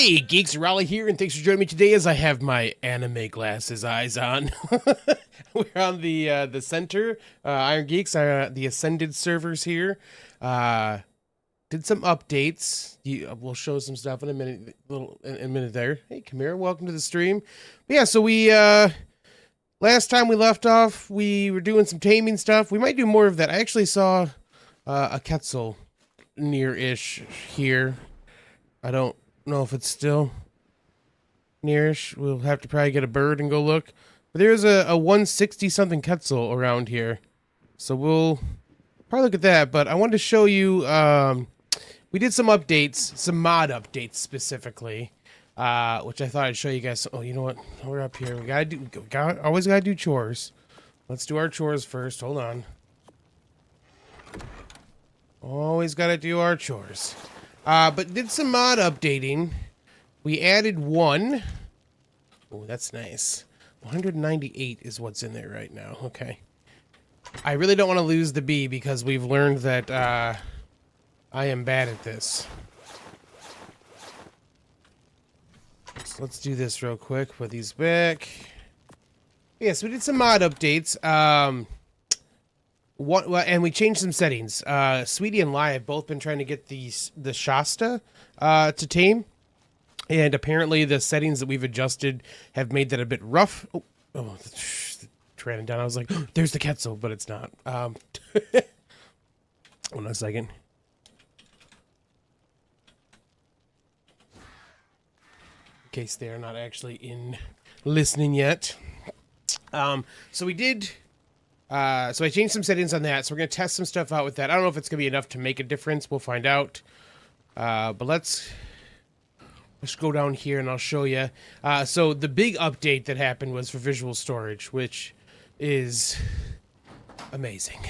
Hey, Geeks, Arahli here, and thanks for joining me today as I have my anime glasses eyes on. We're on the center, IronGeeks, the Ascended servers here. Did some updates. We'll show some stuff in a minute, in a minute there. Hey, Kamira, welcome to the stream. But yeah, so we, last time we left off, we were doing some taming stuff. We might do more of that. I actually saw a Quetzal near-ish here. I don't know if it's still nearish. We'll have to probably get a bird and go look. But there's a 160 something Quetzal around here, so we'll probably look at that. But I wanted to show you. We did some updates, some mod updates specifically, which I thought I'd show you guys. Oh, you know what? We're up here. We always gotta do chores. Let's do our chores first. Hold on. Always gotta do our chores. But did some mod updating. We added one. Oh, that's nice. 198 is what's in there right now. Okay. I really don't want to lose the bee because we've learned that I am bad at this. So let's do this real quick. Put these back. Yes, we did some mod updates. And we changed some settings. Sweetie and Lai have both been trying to get the Shasta to tame, and apparently the settings that we've adjusted have made that a bit rough. Oh, ran down. I was like, oh, "There's the Quetzal," but it's not. Hold on a second. In case they're not actually in listening yet. So we did. So I changed some settings on that, so we're going to test some stuff out with that. I don't know if it's going to be enough to make a difference. We'll find out. But let's go down here and I'll show you. So the big update that happened was for visual storage, which is amazing.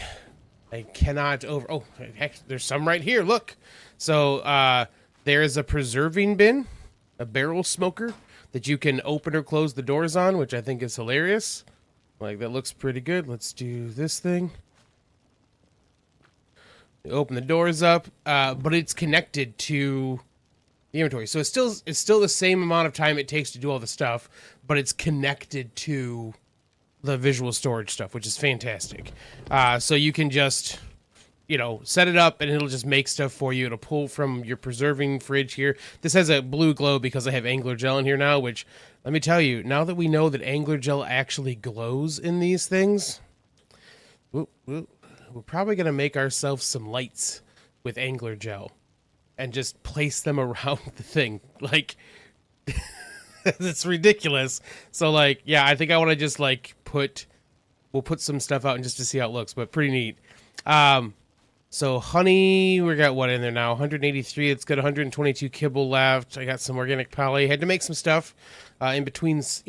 I cannot Oh, heck, there's some right here. Look. So there is a preserving bin, a barrel smoker that you can open or close the doors on, which I think is hilarious. Like, that looks pretty good. Let's do this thing. Open the doors up, but it's connected to the inventory. So it's still the same amount of time it takes to do all the stuff, but it's connected to the visual storage stuff, which is fantastic. So you can just, set it up and it'll just make stuff for you. It'll pull from your preserving fridge here. This has a blue glow because I have angler gel in here now, which, let me tell you, now that we know that angler gel actually glows in these things, we're probably going to make ourselves some lights with angler gel and just place them around the thing. Like, it's ridiculous. So, like, yeah, I think I want to just, like, we'll put some stuff out and just to see how it looks, but pretty neat. So honey, we got what in there now? 183. It's got 122 kibble left. I got some organic poly. Had to make some stuff in betwixt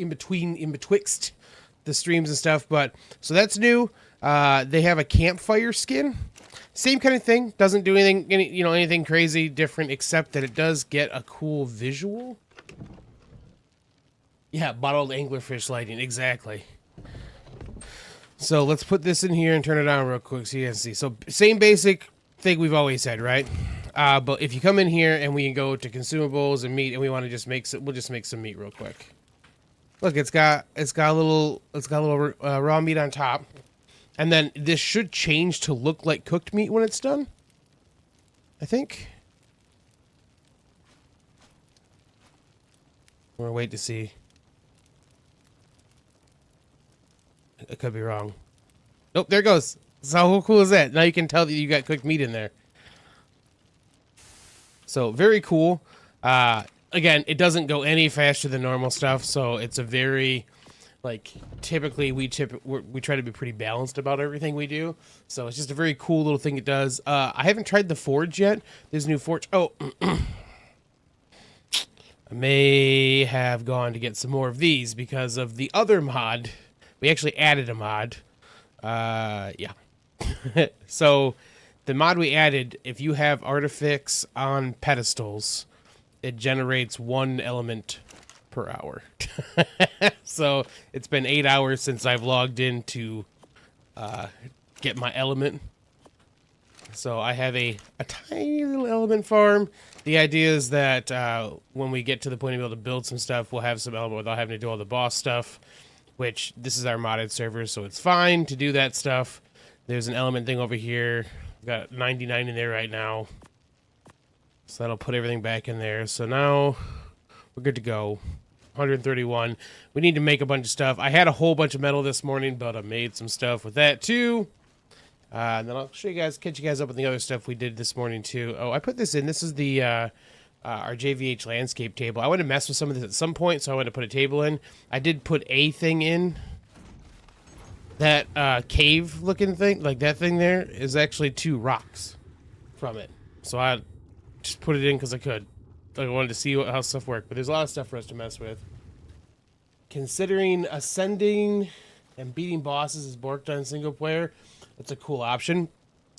the streams and stuff. But so that's new. They have a campfire skin. Same kind of thing. Doesn't do anything crazy different, except that it does get a cool visual. Yeah, bottled anglerfish lighting. Exactly. So let's put this in here and turn it on real quick so you can see. So same basic thing we've always said, right? But if you come in here and we can go to consumables and meat, and we want to just make some, we'll just make some meat real quick. Look, it's got a little raw meat on top, and then this should change to look like cooked meat when it's done. I think. We're gonna wait to see. I could be wrong. Nope, there it goes. So how cool is that? Now you can tell that you got cooked meat in there. So very cool. Again, it doesn't go any faster than normal stuff, so it's a very, like, typically we try to be pretty balanced about everything we do. So it's just a very cool little thing it does. I haven't tried the forge yet. There's a new forge. Oh, I may have gone to get some more of these because of the other mod. We actually added a mod. Yeah. So the mod we added, if you have artifacts on pedestals, it generates 1 element per hour. So it's been 8 hours since I've logged in to get my element. So I have a tiny little element farm. The idea is that when we get to the point of being able to build some stuff, we'll have some element without having to do all the boss stuff, which this is our modded server, so it's fine to do that stuff. There's an element thing over here. Got 99 in there right now. So that'll put everything back in there. So now we're good to go. 131. We need to make a bunch of stuff. I had a whole bunch of metal this morning, but I made some stuff with that too. And then I'll show you guys, catch you guys up on the other stuff we did this morning too. Oh, I put this in. This is the our JVH landscape table. I want to mess with some of this at some point, so I want to put a table in. I did put a thing in. That cave looking thing, like that thing there, is actually 2 rocks from it. So I just put it in because I could. I wanted to see how stuff worked, but there's a lot of stuff for us to mess with. Considering ascending and beating bosses is worked on single player, it's a cool option.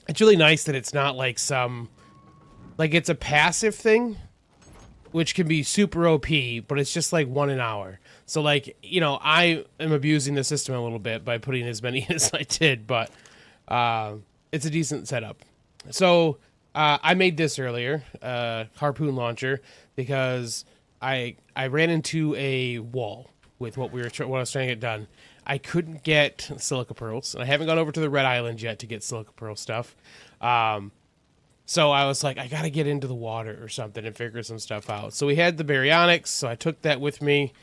It's really nice that it's not like some, like it's a passive thing, which can be super OP, but it's just like 1 an hour. So like, you know, I am abusing the system a little bit by putting as many as I did, but it's a decent setup. So I made this earlier, harpoon launcher, because I ran into a wall with what I was trying to get done. I couldn't get silica pearls, and I haven't gone over to the Red Island yet to get silica pearl stuff. So I was like, I gotta get into the water or something and figure some stuff out. So we had the baryonyx, so I took that with me,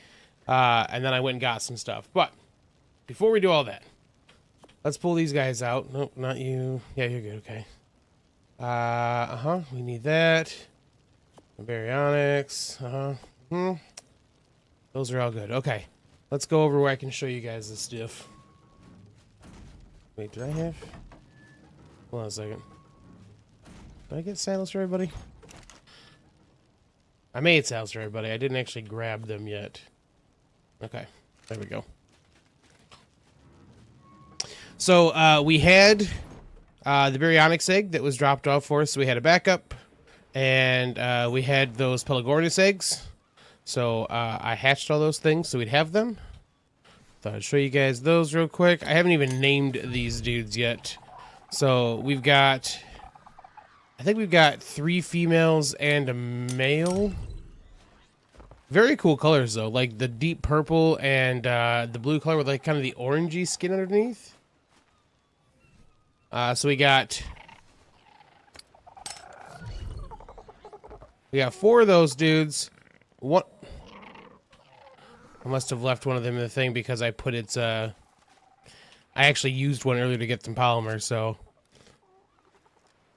and then I went and got some stuff. But before we do all that, let's pull these guys out. Nope, not you. Yeah, you're good. Okay. We need that. The baryonyx. Those are all good. Okay. Let's go over where I can show you guys this stuff. Wait, did I have? Hold on a second. Did I get saddles for everybody? I made saddles for everybody. I didn't actually grab them yet. Okay. There we go. So, we had the baryonyx egg that was dropped off for us, so we had a backup. And we had those pelagornis eggs. So I hatched all those things so we'd have them. Thought I'd show you guys those real quick. I haven't even named these dudes yet. So we've got, I think we've got 3 females and a male. Very cool colors though, like the deep purple and the blue color with like kind of the orangey skin underneath. So we got 4 of those dudes. What? I must have left one of them in the thing because I put its, I actually used one earlier to get some polymer, so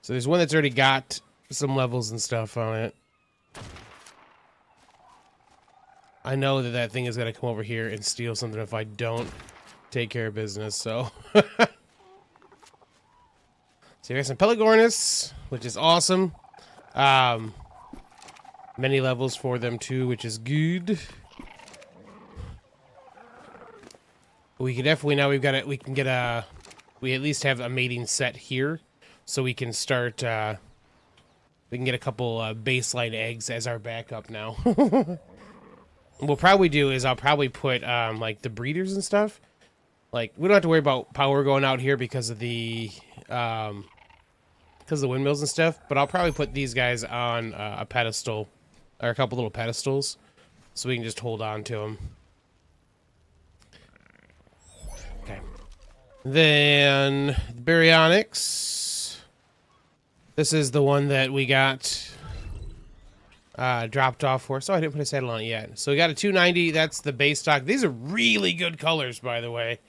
there's one that's already got some levels and stuff on it. I know that thing is going to come over here and steal something if I don't take care of business, so. So you got some pelagornis, which is awesome. Many levels for them too, which is good. We can definitely, now we've got it, we can get a, we at least have a mating set here, so we can start, we can get a couple baseline eggs as our backup now. What we'll probably do is I'll probably put like the breeders and stuff. Like we don't have to worry about power going out here because of the windmills and stuff, but I'll probably put these guys on a pedestal. Or a couple little pedestals, so we can just hold on to them. Okay. Then, baryonyx. This is the one that we got dropped off for. So I didn't put a saddle on it yet. So we got a 290. That's the base stock. These are really good colors, by the way.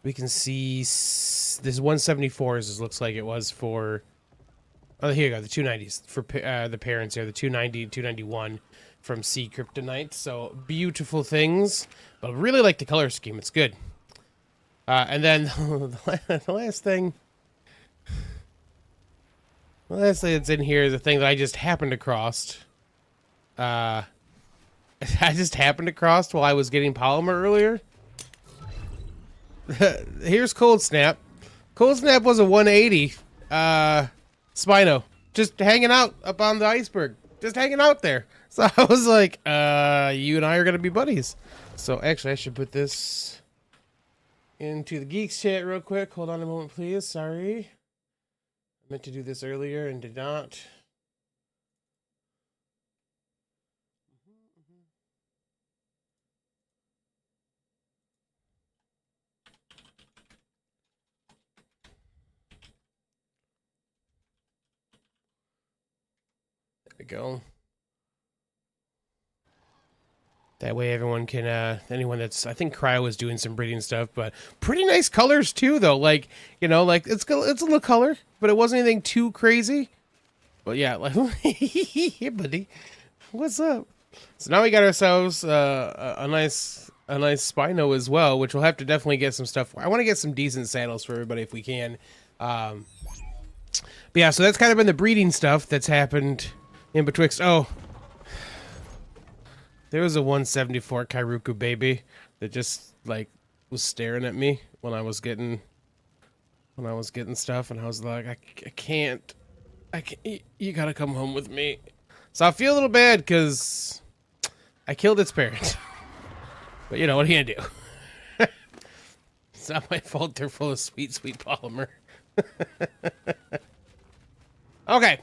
We can see this 174s. Looks like it was for. Oh, here you go, the 290s for the parents here, the 290 and 291 from Sea Kryptonite. So beautiful things, but really like the color scheme. It's good. And then the last thing that's in here is a thing that I just happened across. I just happened across while I was getting polymer earlier. Here's Cold Snap. Cold Snap was a 180. Spino, just hanging out up on the iceberg, just hanging out there. So I was like, you and I are gonna be buddies. So actually, I should put this. into the Geeks chat real quick. Hold on a moment, please. Sorry. I meant to do this earlier and did not. There we go. That way everyone can, anyone that's, I think Cryo was doing some breeding stuff, but pretty nice colors too, though. Like, you know, like, it's a little color, but it wasn't anything too crazy. But yeah, like, hey, buddy, what's up? So now we got ourselves a nice Spino as well, which we'll have to definitely get some stuff for. I want to get some decent saddles for everybody if we can. But yeah, so that's kind of been the breeding stuff that's happened in betwixt. Oh, there was a 174 Kairuku baby that just like was staring at me when I was getting stuff, and I was like, I can't, you gotta come home with me. So I feel a little bad because I killed its parent. But you know, what are you gonna do? It's not my fault they're full of sweet polymer. Okay.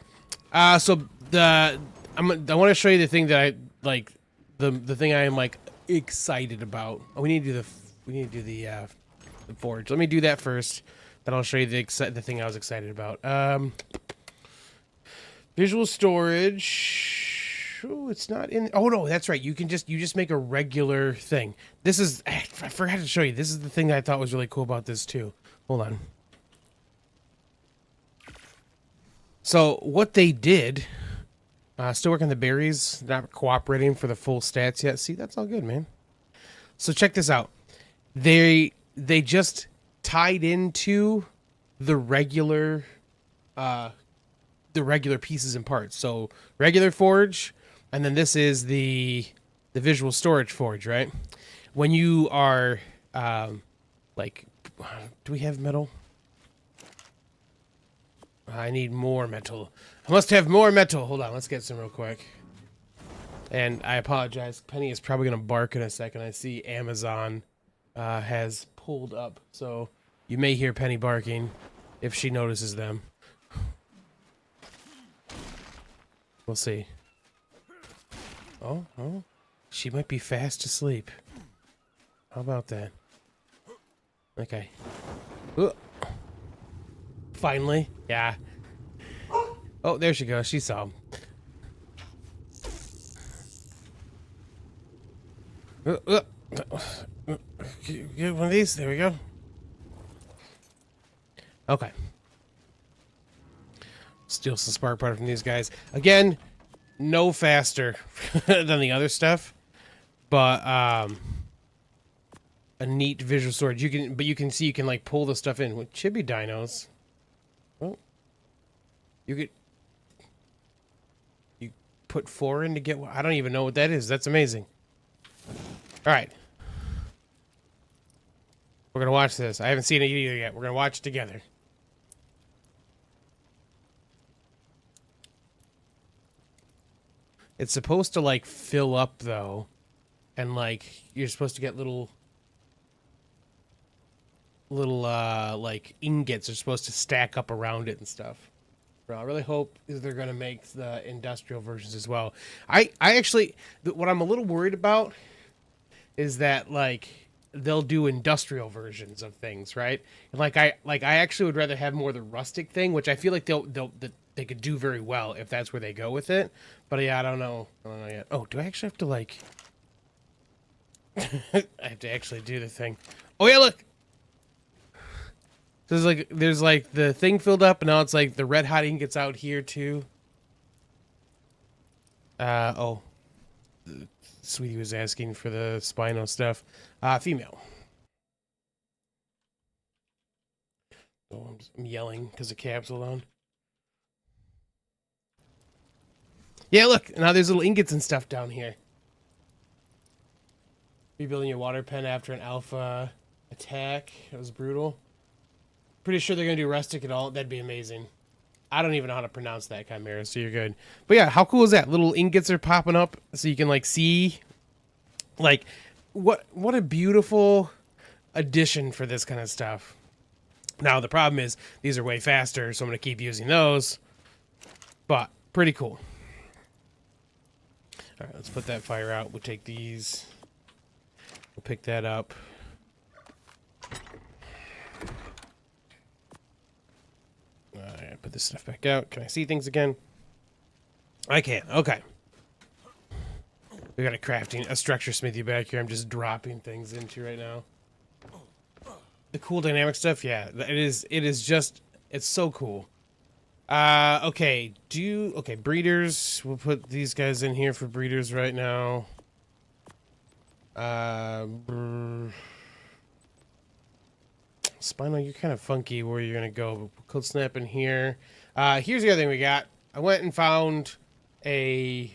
So I want to show you the thing that I like, the thing I am like excited about. Oh, we need to do the forge. Let me do that first. Then I'll show you the thing I was excited about. Visual storage. Oh, it's not in. Oh no, that's right. You just make a regular thing. This is. I forgot to show you. This is the thing that I thought was really cool about this too. Hold on. So what they did. Still working the berries. Not cooperating for the full stats yet. See, that's all good, man. So check this out. They just tied into the regular pieces and parts. So regular forge, and then this is the visual storage forge, right? When you are like, do we have metal? I need more metal. I must have more metal. Hold on, let's get some real quick. And I apologize. Penny is probably going to bark in a second. I see Amazon has pulled up. So you may hear Penny barking if she notices them. We'll see. Oh, she might be fast asleep. How about that? Okay. Ooh. Finally. Yeah. Oh, there she goes. She saw him. Get one of these. There we go. Okay. Steal some spark powder from these guys. Again, no faster than the other stuff, but a neat visual storage. You can see you can like pull the stuff in with chibi dinos. Oh, you put 4 in to get. I don't even know what that is. That's amazing. All right, we're gonna watch this. I haven't seen it either yet. We're gonna watch it together. It's supposed to like fill up though, and like you're supposed to get little like ingots are supposed to stack up around it and stuff. Bro, I really hope they're gonna make the industrial versions as well. I actually, what I'm a little worried about is that like they'll do industrial versions of things, right? And like I actually would rather have more the rustic thing, which I feel like they could do very well if that's where they go with it. But yeah, I don't know yet. Oh, do I actually have to like? I have to actually do the thing. Oh yeah, look. There's like the thing filled up, and now it's like the red hot ingots out here too. Oh. Sweetie was asking for the Spino stuff. Female. Oh, I'm yelling because the capsule on. Yeah, look. Now there's little ingots and stuff down here. Rebuilding your water pen after an alpha attack. It was brutal. Pretty sure they're going to do rustic at all. That'd be amazing. I don't even know how to pronounce that, Chimera, so you're good. But yeah, how cool is that? Little ingots are popping up so you can like see. Like, what a beautiful addition for this kind of stuff. Now, the problem is these are way faster, so I'm going to keep using those. But pretty cool. All right, let's put that fire out. We'll take these. We'll pick that up. All right, put this stuff back out. Can I see things again? I can. Okay. We got a structure smithy back here. I'm just dropping things into right now. The cool dynamic stuff, yeah, it is just, it's so cool. Okay, breeders, we'll put these guys in here for breeders right now. Spino, you're kind of funky where you're gonna go, but put Cold Snap in here. Here's the other thing we got. I went and found I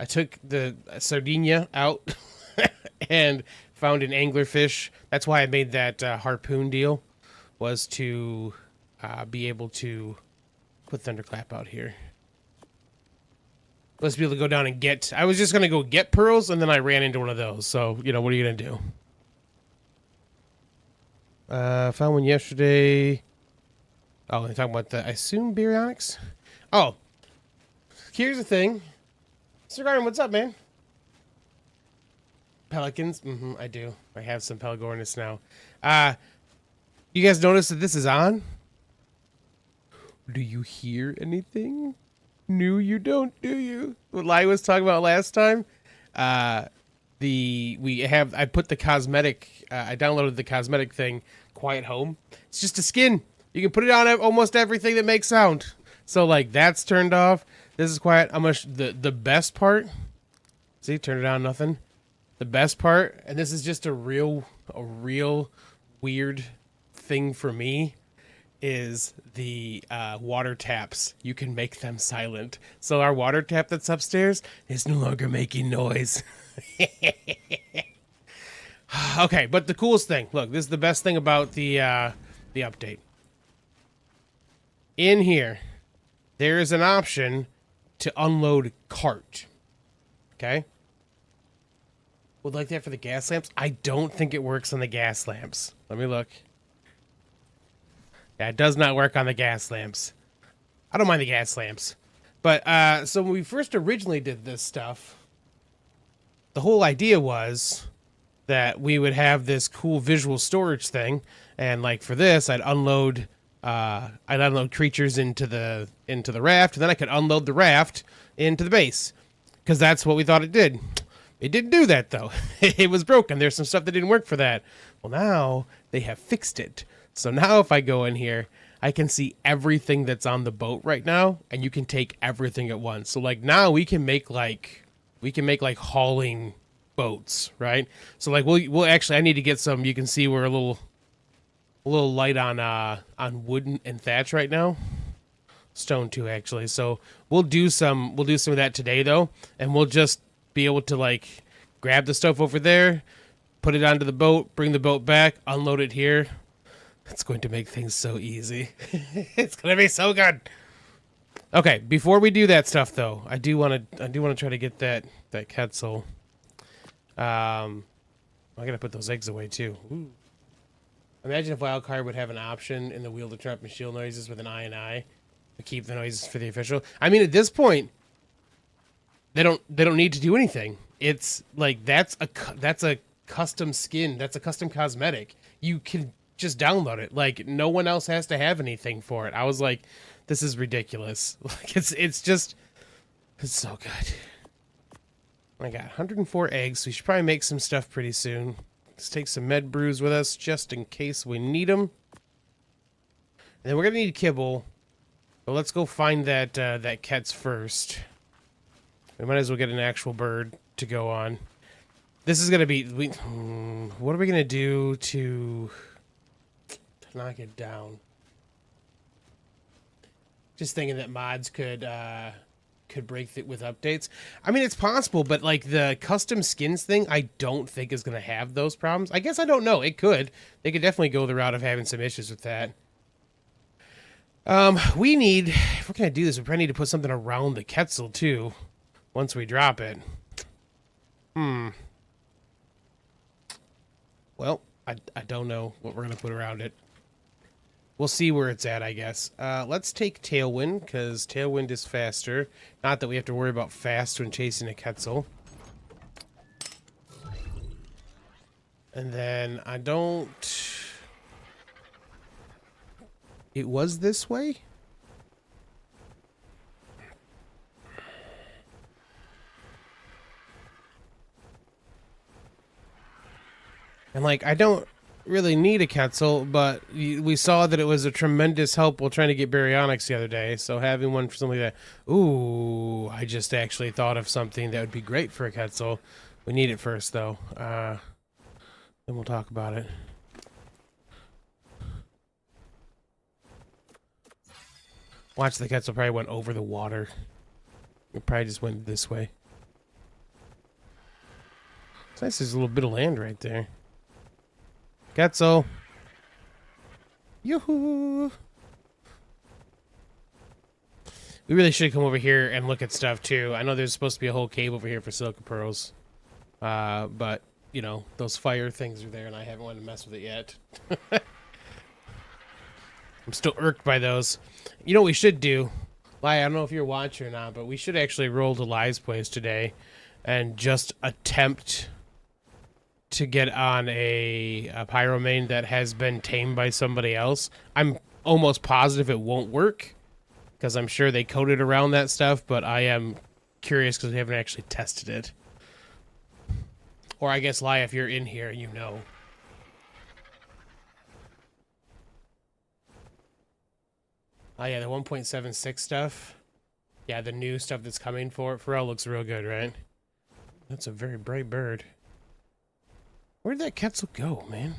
took the Sardinia out and found an anglerfish. That's why I made that harpoon deal, was to be able to put Thunderclap out here. Let's be able to go down and get... I was just going to go get pearls, and then I ran into one of those. So, you know, what are you going to do? Found one yesterday. Oh, they're talking about the, I assume, Baryonyx? Oh. Here's the thing. Sir Garden, what's up, man? Pelicans? Mm-hmm, I do. I have some Pelagornis now. You guys notice that this is on? Do you hear anything? No, you don't, do you? What Lai was talking about last time? I put the cosmetic, I downloaded the cosmetic thing, Quiet Home. It's just a skin. You can put it on almost everything that makes sound. So, like, that's turned off. This is quiet. How much the best part? See, turn it on, nothing. The best part, and this is just a real weird thing for me, is the water taps. You can make them silent. So our water tap that's upstairs is no longer making noise. Okay, but the coolest thing, look, this is the best thing about the update. In here, there is an option to unload cart. Okay? Would like that for the gas lamps? I don't think it works on the gas lamps. Let me look. Yeah, it does not work on the gas lamps. I don't mind the gas lamps. But, so when we first originally did this stuff, the whole idea was that we would have this cool visual storage thing, and like for this, I'd unload creatures into the raft, and then I could unload the raft into the base, because that's what we thought it did. It didn't do that, though. It was broken. There's some stuff that didn't work for that. Well, now they have fixed it. So now if I go in here, I can see everything that's on the boat right now, and you can take everything at once. So like now we can make like hauling boats, right? So like we'll actually, I need to get some. You can see we're a little light on wood and thatch right now. Stone too, actually. So we'll do some of that today though, and we'll just be able to like grab the stuff over there, put it onto the boat, bring the boat back, unload it here. It's going to make things so easy. It's gonna be so good. Okay, before we do that stuff though, I do want to try to get that Quetzal. I gotta put those eggs away too. Ooh. Imagine if Wildcard would have an option in the wheel to trap and shield noises with an I and I to keep the noises for the official. I mean, at this point, they don't need to do anything. It's like that's a custom skin. That's a custom cosmetic. You can just download it. Like no one else has to have anything for it. I was like, this is ridiculous. Like it's so good. I got 104 eggs. So we should probably make some stuff pretty soon. Let's take some med brews with us just in case we need them. And then we're gonna need kibble. But let's go find that Ketz first. We might as well get an actual bird to go on. This is gonna be. What are we gonna do to knock it down? Just thinking that mods could break it with updates. I mean, it's possible, but like the custom skins thing, I don't think is gonna have those problems. I guess I don't know. It could. They could definitely go the route of having some issues with that. We need. If we're gonna do this, we probably need to put something around the Quetzal too. Once we drop it. Well, I don't know what we're going to put around it. We'll see where it's at, I guess. Let's take Tailwind, because Tailwind is faster. Not that we have to worry about fast when chasing a Quetzal. And then I don't... It was this way? And, like, I don't really need a Quetzal, but we saw that it was a tremendous help while trying to get baryonyx the other day, so having one for something like that... Ooh, I just actually thought of something that would be great for a Quetzal. We need it first, though. Then we'll talk about it. Watch, the Quetzal probably went over the water. It probably just went this way. It's nice there's a little bit of land right there. Quetzal. Yoo-hoo! We really should come over here and look at stuff, too. I know there's supposed to be a whole cave over here for silica pearls. But, you know, those fire things are there, and I haven't wanted to mess with it yet. I'm still irked by those. You know what we should do? Lai, I don't know if you're watching or not, but we should actually roll to Lai's place today and just attempt to get on a pyromane that has been tamed by somebody else. I'm almost positive it won't work, because I'm sure they coded around that stuff, but I am curious because we haven't actually tested it. Or I guess, Lai, if you're in here, you know. Oh yeah, the 1.76 stuff. Yeah, the new stuff that's coming for it. Pharrell looks real good, right? That's a very bright bird. Where'd that Quetzal go, man?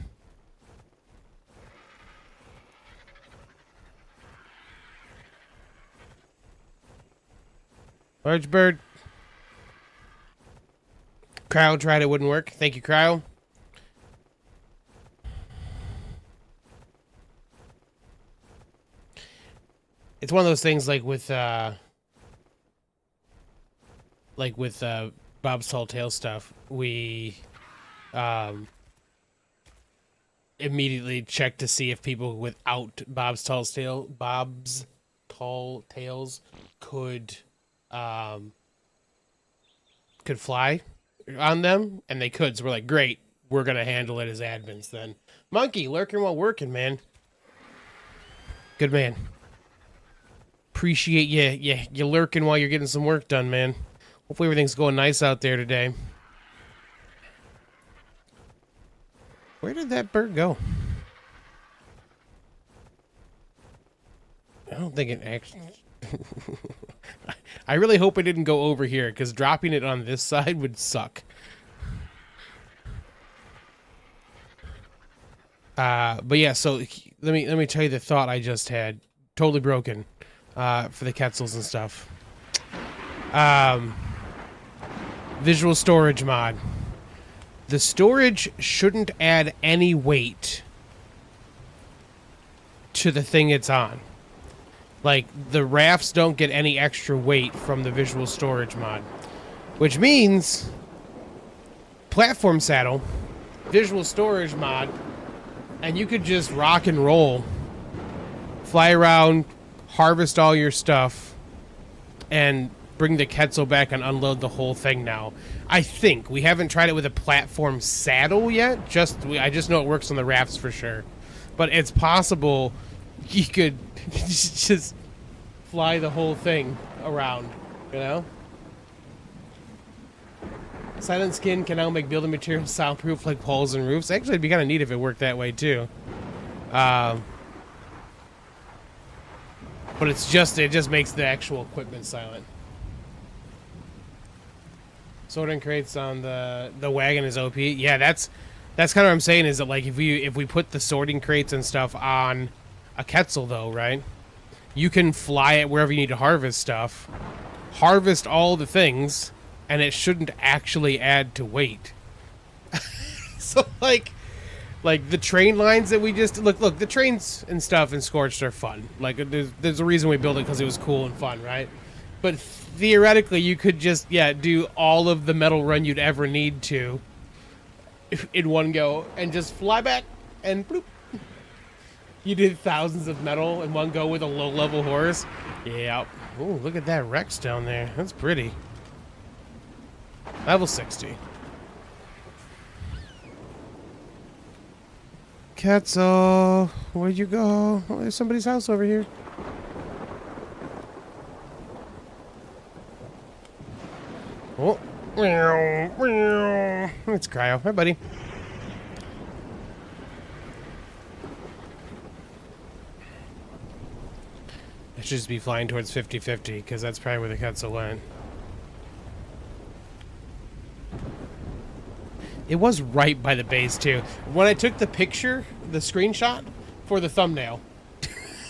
Large bird. Cryo tried it, wouldn't work. Thank you, Cryo. It's one of those things like with Bob's Tall Tale stuff. We immediately check to see if people without Bob's Tall Tales could fly on them, and they could. So we're like, great, we're gonna handle it as admins then. Monkey lurking while working, man. Good man. Appreciate you lurking while you're getting some work done, man. Hopefully everything's going nice out there today. Where did that bird go? I don't think it actually... I really hope it didn't go over here, because dropping it on this side would suck. But yeah, so let me tell you the thought I just had. Totally broken. For the Quetzals and stuff. Visual storage mod. The storage shouldn't add any weight to the thing it's on. Like, the rafts don't get any extra weight from the visual storage mod. Which means platform saddle, visual storage mod, and you could just rock and roll. Fly around, harvest all your stuff, and bring the Quetzal back and unload the whole thing now. I think. We haven't tried it with a platform saddle yet. I just know it works on the rafts for sure. But it's possible you could just fly the whole thing around, you know? Silent skin can now make building materials soundproof like walls and roofs. Actually, it'd be kind of neat if it worked that way too. But it just makes the actual equipment silent. Sorting crates on the wagon is OP. Yeah, that's kind of what I'm saying, is that like if we put the sorting crates and stuff on a Quetzal though, right? You can fly it wherever you need to harvest stuff, harvest all the things, and it shouldn't actually add to weight. So like the train lines that we just look, the trains and stuff in Scorched are fun. Like there's a reason we built it, because it was cool and fun, right? But theoretically, you could just do all of the metal run you'd ever need to, in one go and just fly back and bloop. You did thousands of metal in one go with a low-level horse. Yeah. Oh, look at that Rex down there. That's pretty. Level 60. Quetzal, where'd you go? Oh, there's somebody's house over here. Oh. It's Cryo. Hi, buddy. I should just be flying towards 50-50, because that's probably where the Quetzal went. It was right by the base, too. When I took the picture, the screenshot, for the thumbnail,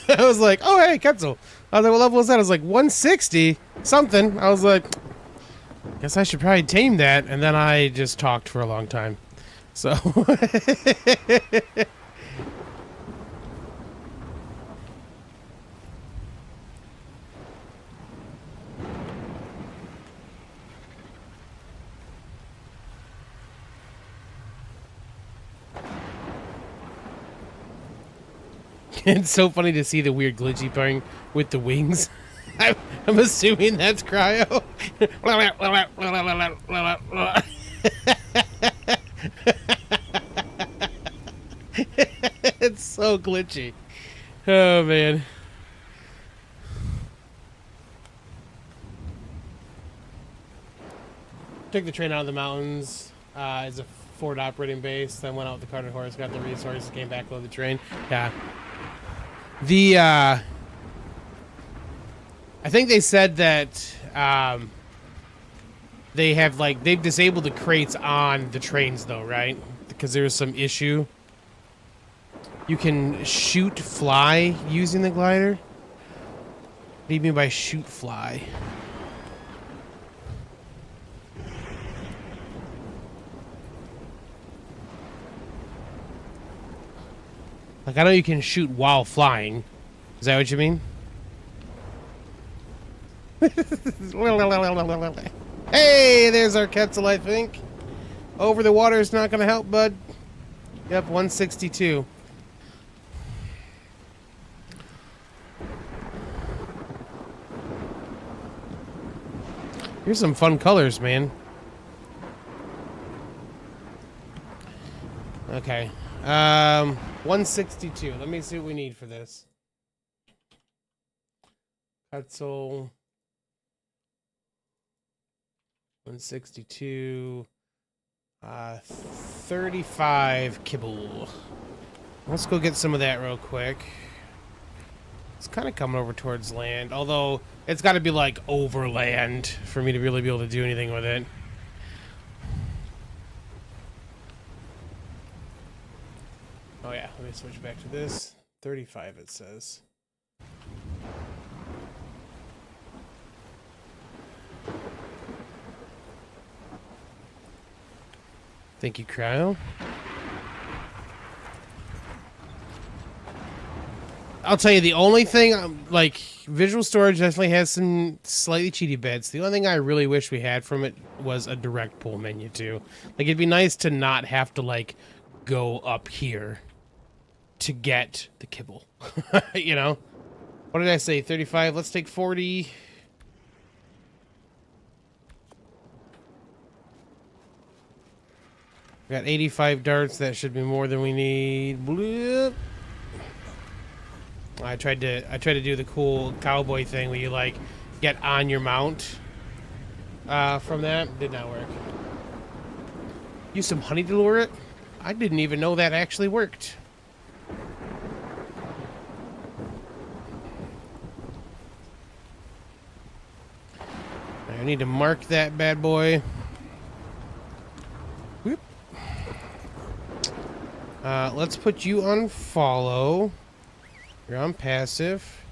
I was like, oh, hey, Quetzal. I was like, what level is that? I was like, 160 something. I was like, guess I should probably tame that. And then I just talked for a long time. So... It's so funny to see the weird glitchy thing with the wings. I'm assuming that's Cryo. It's so glitchy. Oh, man. Took the train out of the mountains as a forward operating base. Then went out with the carted horse, got the resources, came back, loaded the train. Yeah. I think they said that they've disabled the crates on the trains though, right? Because there was some issue. You can shoot fly using the glider. What do you mean by shoot fly? Like, I know you can shoot while flying. Is that what you mean? Hey, there's our Quetzal, I think. Over the water is not going to help, bud. Yep, 162. Here's some fun colors, man. Okay. 162. Let me see what we need for this. Quetzal. 162. 35 kibble. Let's go get some of that real quick. It's kind of coming over towards land, although it's got to be like overland for me to really be able to do anything with it. Oh yeah, let me switch back to this. 35 it says. Thank you, Cryo. I'll tell you, the only thing, like, Visual Storage definitely has some slightly cheaty bits. The only thing I really wish we had from it was a direct pull menu, too. Like, it'd be nice to not have to, like, go up here to get the kibble. You know? What did I say? 35? Let's take 40. We got 85 darts. That should be more than we need. Bloop. I tried to do the cool cowboy thing where you like get on your mount from that. Did not work. Use some honey to lure it. I didn't even know that actually worked. I need to mark that bad boy. Whoop. Let's put you on follow. You're on passive.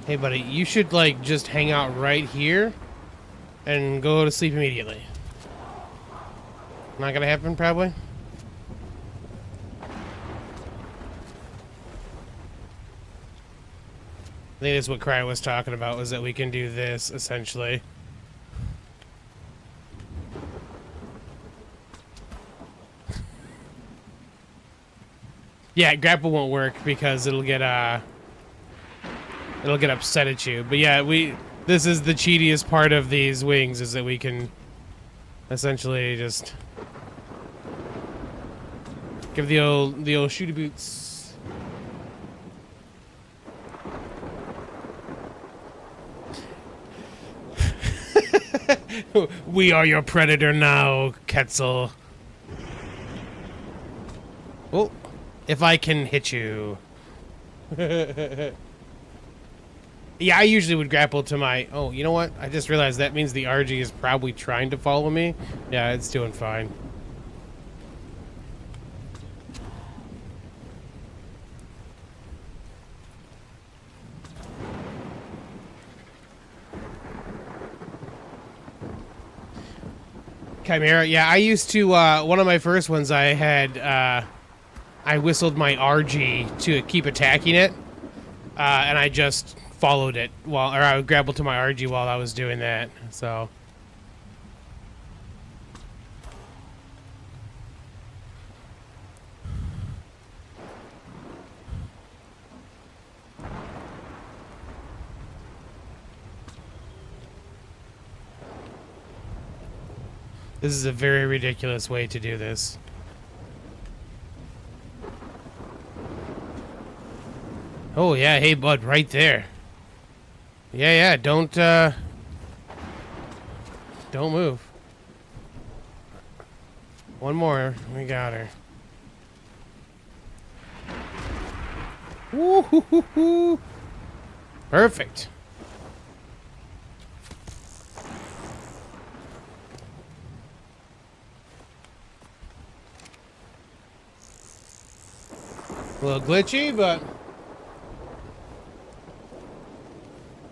Hey, buddy, you should, like, just hang out right here and go to sleep immediately. Not gonna happen, probably. I think that's what Cry was talking about, was that we can do this, essentially. Yeah, grapple won't work because it'll get upset at you. But yeah, this is the cheatiest part of these wings, is that we can essentially just give the old shooty boots. We are your predator now, Quetzal. Oh, if I can hit you. Yeah, I usually would grapple to my... Oh, you know what? I just realized that means the RG is probably trying to follow me. Yeah, it's doing fine. Chimera, yeah, I used to, one of my first ones I had, I whistled my RG to keep attacking it, and I just followed it or I would grapple to my RG while I was doing that, so. This is a very ridiculous way to do this. Oh, yeah, hey, bud, right there. Yeah, don't move. One more, we got her. Woo-hoo-hoo-hoo. Perfect. A little glitchy, but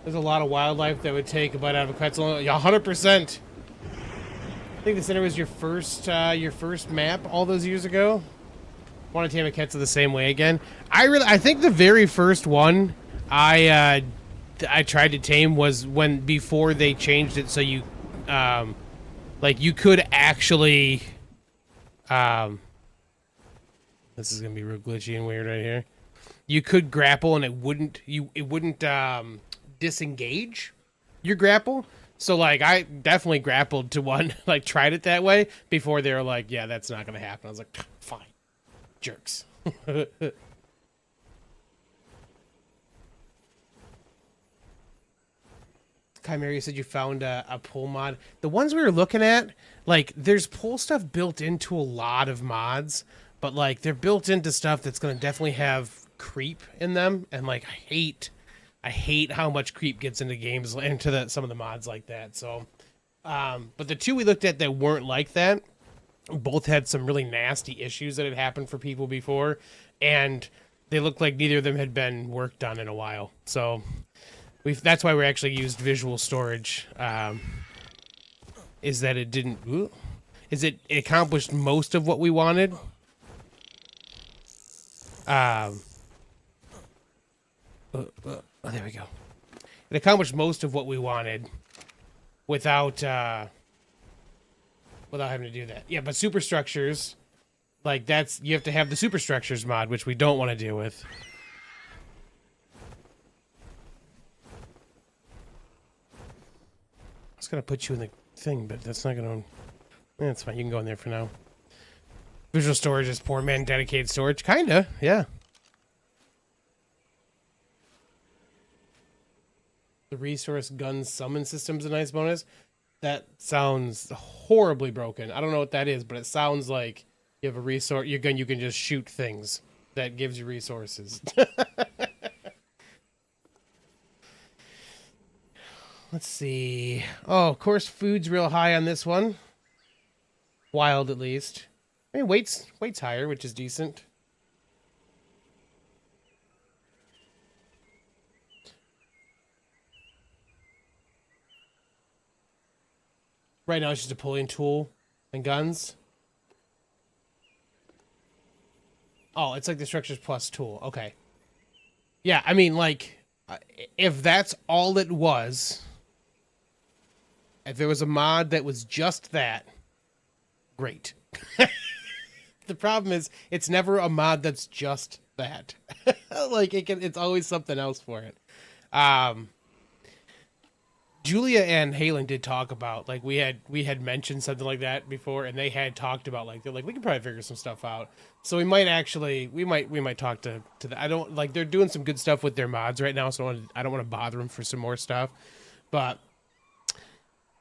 there's a lot of wildlife that would take a bite out of a Quetzal. Yeah, 100%. I think the center was your first map all those years ago. Want to tame a Quetzal the same way again? I think the very first one I tried to tame was before they changed it, so you like you could actually this is gonna be real glitchy and weird right here. You could grapple and it wouldn't disengage your grapple. So like I definitely grappled to one, like tried it that way before they were like, yeah, that's not gonna happen. I was like, fine, jerks. Chimera, you said you found a pull mod. The ones we were looking at, like, there's pull stuff built into a lot of mods, but like they're built into stuff that's gonna definitely have creep in them, and like I hate how much creep gets into games, into some of the mods like that. So, but the two we looked at that weren't like that, both had some really nasty issues that had happened for people before, and they looked like neither of them had been worked on in a while. So that's why we actually used visual storage. Is that it didn't? It accomplished most of what we wanted. Oh, there we go. It accomplished most of what we wanted without having to do that. Yeah, but superstructures, like you have to have the superstructures mod, which we don't want to deal with. I was gonna put you in the thing, but that's not gonna. That's fine. You can go in there for now. Visual storage is poor man dedicated storage. Kinda, yeah. The resource gun summon system's a nice bonus. That sounds horribly broken. I don't know what that is, but it sounds like you have a resource. Your gun, you can just shoot things. That gives you resources. Let's see. Oh, of course, food's real high on this one. Wild, at least. I mean, weight's higher, which is decent. Right now, it's just a pulling tool and guns. Oh, it's like the structures plus tool. Okay. Yeah, I mean, like, If that's all it was, if there was a mod that was just that, great. The problem is, it's never a mod that's just that. Like it's always something else for it. Um, Julia and Halen did talk about, like, we had mentioned something like that before, and they had talked about, like, they're like, we can probably figure some stuff out. So we might talk to the, I don't like, they're doing some good stuff with their mods right now, so I don't want to bother them for some more stuff, but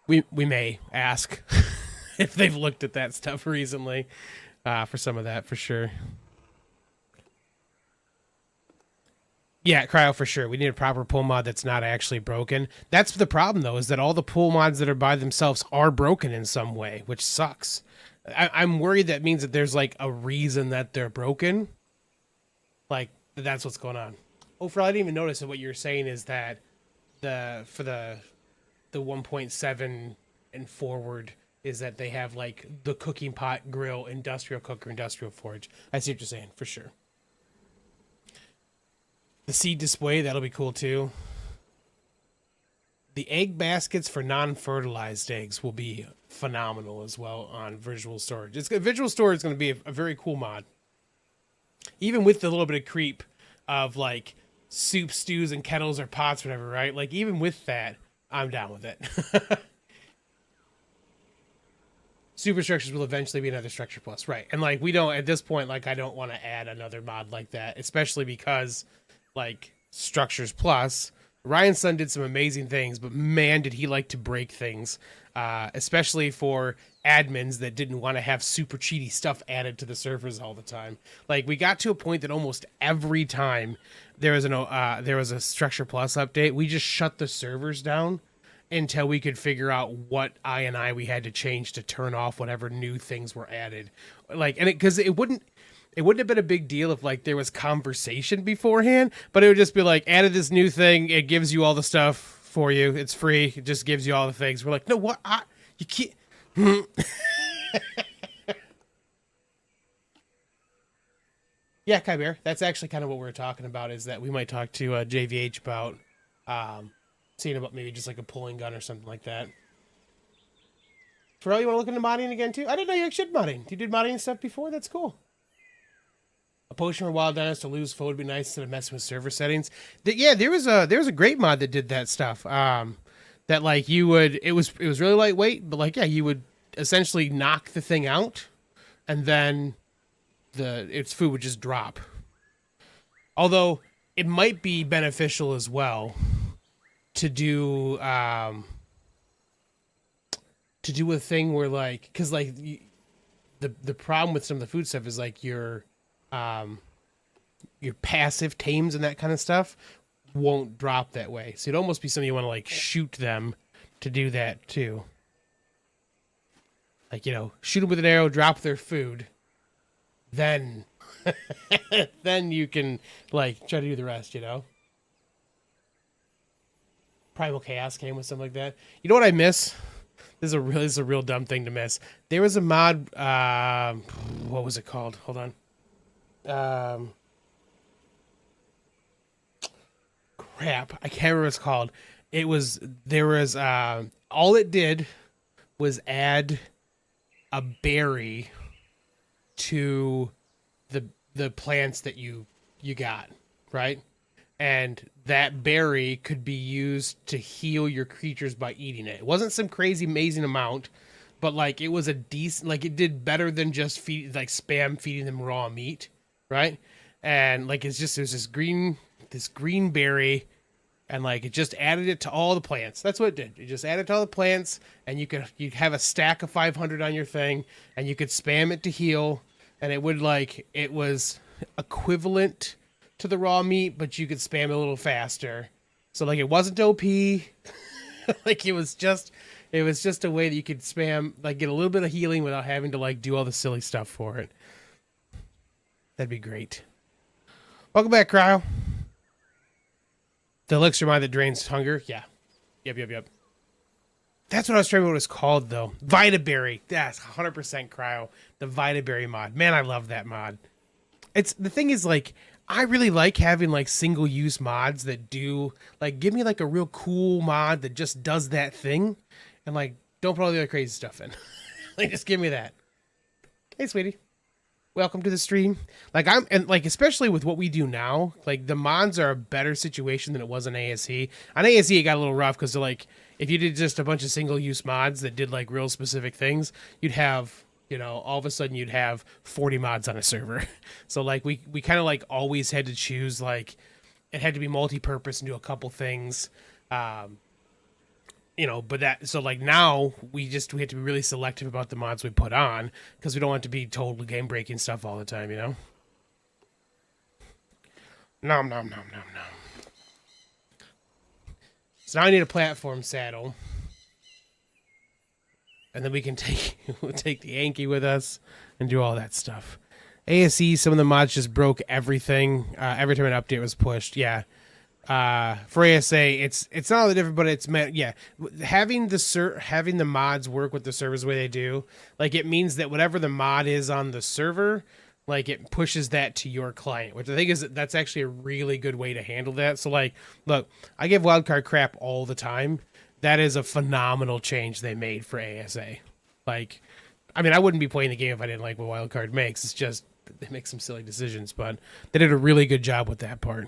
we may ask if they've looked at that stuff recently, for some of that for sure. Yeah, cryo for sure. We need a proper pull mod that's not actually broken. That's the problem, though, is that all the pull mods that are by themselves are broken in some way, which sucks. I'm worried that means that there's, like, a reason that they're broken. Like, that's what's going on. Oh, I didn't even notice that what you're saying is that for the 1.7 and forward is that they have, like, the cooking pot, grill, industrial cooker, industrial forge. I see what you're saying, for sure. The seed display, that'll be cool too. The egg baskets for non-fertilized eggs will be phenomenal as well on visual storage. Visual storage is going to be a very cool mod. Even with the little bit of creep of, like, soup, stews, and kettles or pots, whatever, right? Like, even with that, I'm down with it. Superstructures will eventually be another structure plus, right? And, like, we don't, at this point, like, I don't want to add another mod like that, especially because, like, Structures Plus, Ryan's son did some amazing things, but man, did he like to break things, especially for admins that didn't want to have super cheaty stuff added to the servers all the time. Like, we got to a point that almost every time there was a Structure Plus update, we just shut the servers down until we could figure out what I we had to change to turn off whatever new things were added. Like, and because it wouldn't have been a big deal if, like, there was conversation beforehand, but it would just be like, added this new thing. It gives you all the stuff for you. It's free. It just gives you all the things. We're like, no, what? You can't. Yeah, Kyber. That's actually kind of what we were talking about, is that we might talk to JVH about seeing about maybe just like a pulling gun or something like that. Pharrell, you want to look into modding again too? I didn't know you actually did modding. You did modding stuff before? That's cool. A potion for wild dinosaurs to lose foe would be nice instead of messing with server settings. Yeah, there was a great mod that did that stuff. That, like, you would, it was really lightweight, but, like, yeah, you would essentially knock the thing out, and then its food would just drop. Although it might be beneficial as well to do a thing where, like, because, like, the problem with some of the food stuff is, like, your passive tames and that kind of stuff won't drop that way. So it'd almost be something you want to, like, shoot them to do that too. Like, you know, shoot them with an arrow, drop their food, then then you can, like, try to do the rest, you know? Primal Chaos came with something like that. You know what I miss? This is a real dumb thing to miss. There was a mod, what was it called? Hold on. Crap, I can't remember what it's called. All it did was add a berry to the plants that you got, right? And that berry could be used to heal your creatures by eating it. It wasn't some crazy amazing amount, but, like, it was a decent, like, it did better than just spam feeding them raw meat, right? And, like, it was this green berry, and, like, it just added it to all the plants. That's what it did. It just added to all the plants, and you'd have a stack of 500 on your thing, and you could spam it to heal, and it was equivalent to the raw meat, but you could spam it a little faster. So, like, it wasn't OP. Like, it was just a way that you could spam, like, get a little bit of healing without having to, like, do all the silly stuff for it. That'd be great. Welcome back, Cryo. The elixir mod that drains hunger. Yeah. Yep. That's what I was trying to remember what it's called, though. Vitaberry. That's 100% Cryo. The Vitaberry mod. Man, I love that mod. The thing is, like, I really like having like single use mods that do like give me like a real cool mod that just does that thing, and like don't put all the other crazy stuff in. Like just give me that. Hey, sweetie. Welcome to the stream. Like and like especially with what we do now, like the mods are a better situation than it was on ASE. On ASE it got a little rough because like if you did just a bunch of single use mods that did like real specific things, you'd have, you know, all of a sudden you'd have 40 mods on a server. So like we kind of like always had to choose, like it had to be multi-purpose and do a couple things. You know, but that, so like now we have to be really selective about the mods we put on because we don't want to be total game breaking stuff all the time, you know? Nom nom nom nom nom. So now I need a platform saddle. And then we can take take the Yankee with us and do all that stuff. ASE, some of the mods just broke everything every time an update was pushed. Yeah. For ASA, it's not all that different, but it's meant, yeah. Having the mods work with the servers the way they do, like it means that whatever the mod is on the server, like it pushes that to your client, which I think that's actually a really good way to handle that. So like, look, I give wildcard crap all the time. That is a phenomenal change they made for ASA. Like, I mean, I wouldn't be playing the game if I didn't like what wildcard makes. It's just they make some silly decisions, but they did a really good job with that part.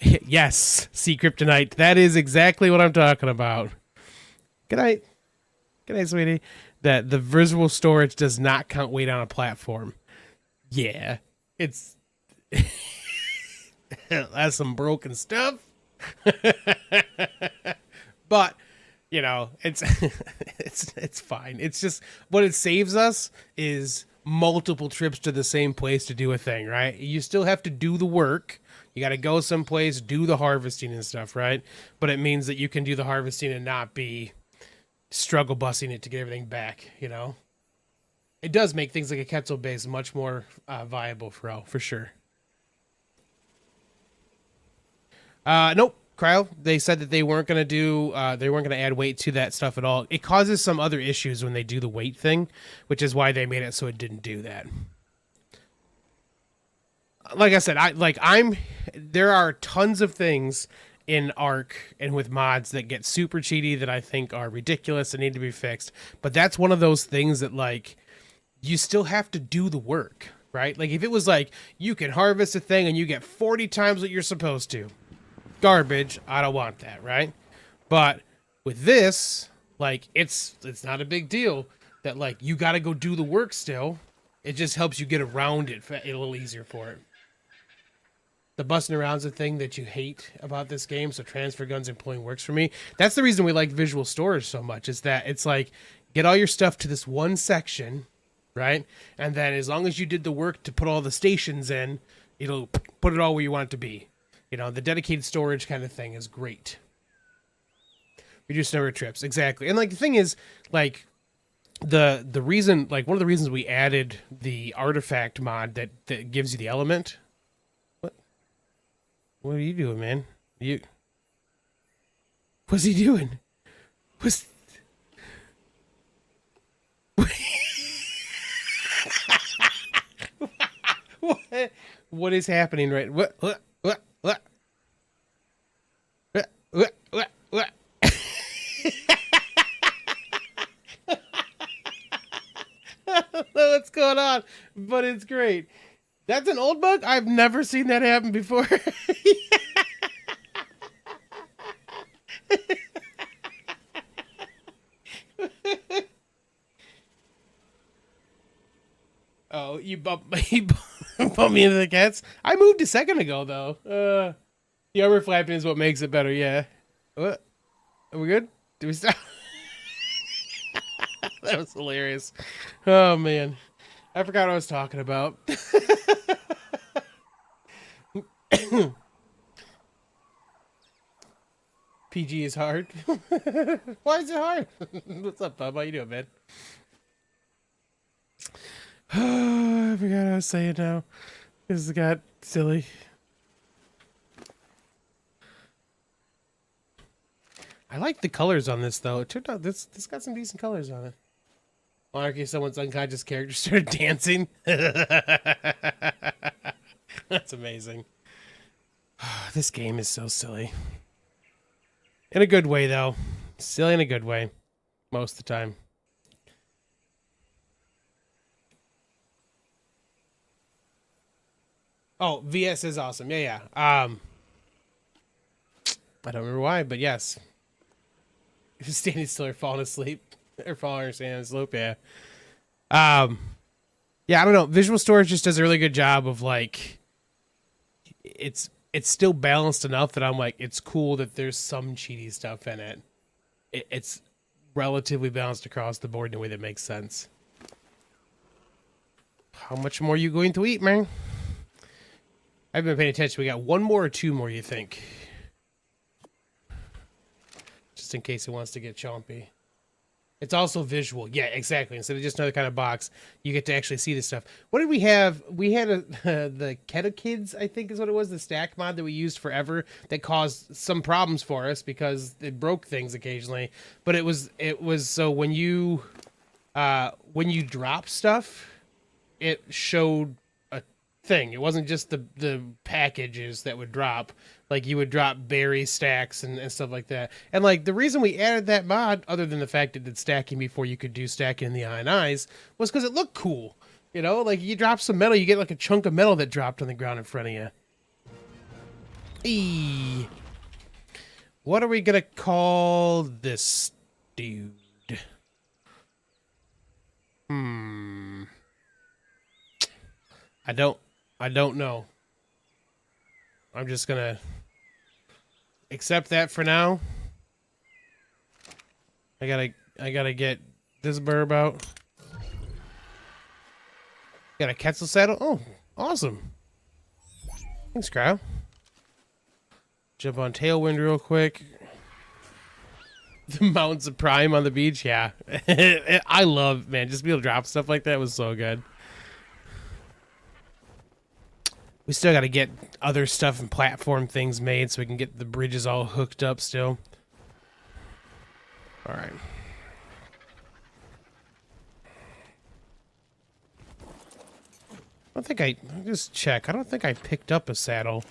Yes, Sea Kryptonite. That is exactly what I'm talking about. Good night. Good night, sweetie. That the visual storage does not count weight on a platform. Yeah. It's that's some broken stuff. But, you know, it's it's fine. It's just what it saves us is multiple trips to the same place to do a thing, right? You still have to do the work. You got to go someplace, do the harvesting and stuff, right? But it means that you can do the harvesting and not be struggle busing it to get everything back, you know? It does make things like a Quetzal base much more viable for sure. Nope. Cryo, they said that they weren't going to add weight to that stuff at all. It causes some other issues when they do the weight thing, which is why they made it so it didn't do that. Like I said, there are tons of things in ARK and with mods that get super cheaty that I think are ridiculous and need to be fixed. But that's one of those things that, like, you still have to do the work, right? Like, if it was like, you can harvest a thing and you get 40 times what you're supposed to. Garbage. I don't want that, right? But with this, like, it's not a big deal that, like, you got to go do the work still. It just helps you get around it a little easier for it. The busting around's a thing that you hate about this game, so transfer guns and pulling works for me. That's the reason we like visual storage so much, is that it's like, get all your stuff to this one section, right? And then as long as you did the work to put all the stations in, it'll put it all where you want it to be. You know, the dedicated storage kind of thing is great. Reduce number of trips, exactly. And like the thing is, like, the reason, like one of the reasons we added the artifact mod that gives you the element. What are you doing, man? What's he doing? What is happening right? What? I don't know what's going on, but it's great. That's an old bug? I've never seen that happen before. Oh, you bumped me into the cats? I moved a second ago, though. The armor flapping is what makes it better, yeah. What? Are we good? Do we stop? That was hilarious. Oh, man. I forgot what I was talking about. PG is hard. Why is it hard? What's up, bub? How you doing, man? I forgot what I was saying now. This got silly. I like the colors on this, though. It turned out this got some decent colors on it. Monarchy, someone's unconscious character started dancing. That's amazing. This game is so silly. In a good way, though. Silly in a good way. Most of the time. Oh, VS is awesome. Yeah, yeah. I don't remember why, but yes. Standing still or falling asleep. Or falling or standing asleep, yeah. Yeah, I don't know. Visual Storage just does a really good job of, like, it's still balanced enough that I'm like, it's cool that there's some cheaty stuff in it. It's relatively balanced across the board in a way that makes sense. How much more are you going to eat, man? I've been paying attention. We got one more or two more, you think? Just in case it wants to get chompy. It's also visual. Yeah, exactly. Instead of just another kind of box, you get to actually see this stuff. What did we have? We had the Keto Kids, I think is what it was, the stack mod that we used forever that caused some problems for us because it broke things occasionally. But it was so when you drop stuff, it showed a thing. It wasn't just the packages that would drop. Like, you would drop berry stacks and stuff like that. And, like, the reason we added that mod, other than the fact it did stacking before you could do stacking in the INIs, was because it looked cool. You know? Like, you drop some metal, you get, like, a chunk of metal that dropped on the ground in front of you. Eee. What are we gonna call this dude? I don't know. I'm just gonna accept that for now. I gotta get this burb out. Got a Quetzal saddle. Oh, awesome. Thanks, Crowd. Jump on Tailwind real quick. The Mountains of Prime on the beach, yeah. I love, man, just be able to drop stuff like that was so good. We still got to get other stuff and platform things made so we can get the bridges all hooked up still. All right. I'll just check. I don't think I picked up a saddle.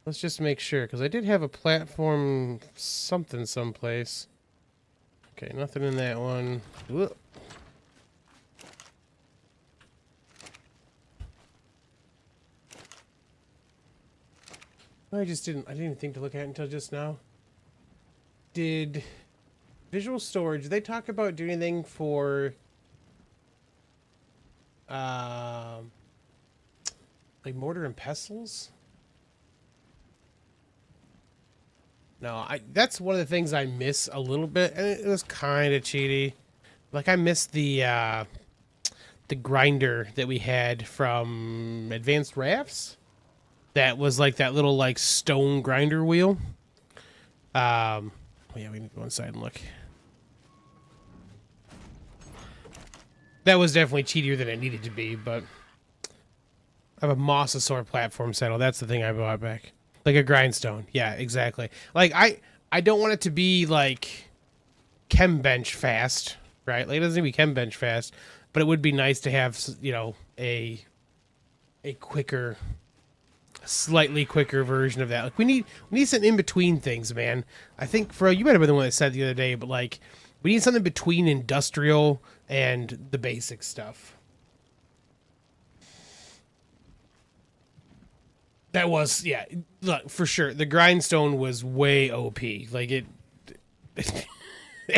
Let's just make sure, because I did have a platform something someplace. Okay, nothing in that one. Whoop. I didn't even think to look at it until just now. Did Visual Storage, did they talk about doing anything for like mortar and pestles? No, that's one of the things I miss a little bit, and it was kind of cheaty. Like, I missed the grinder that we had from Advanced Rafts. That was like that little like stone grinder wheel. Yeah, we need to go inside and look. That was definitely cheatier than it needed to be, but I have a Mosasaur platform saddle. That's the thing I bought back. Like a grindstone. Yeah, exactly. Like, I don't want it to be like chem bench fast, right? Like, it doesn't need to be chem bench fast, but it would be nice to have, you know, a quicker, slightly quicker version of that. Like, we need some in between things, man. I think you might have been the one that said the other day, but like, we need something between industrial and the basic stuff. That was, yeah, look, for sure. The grindstone was way OP. Like, it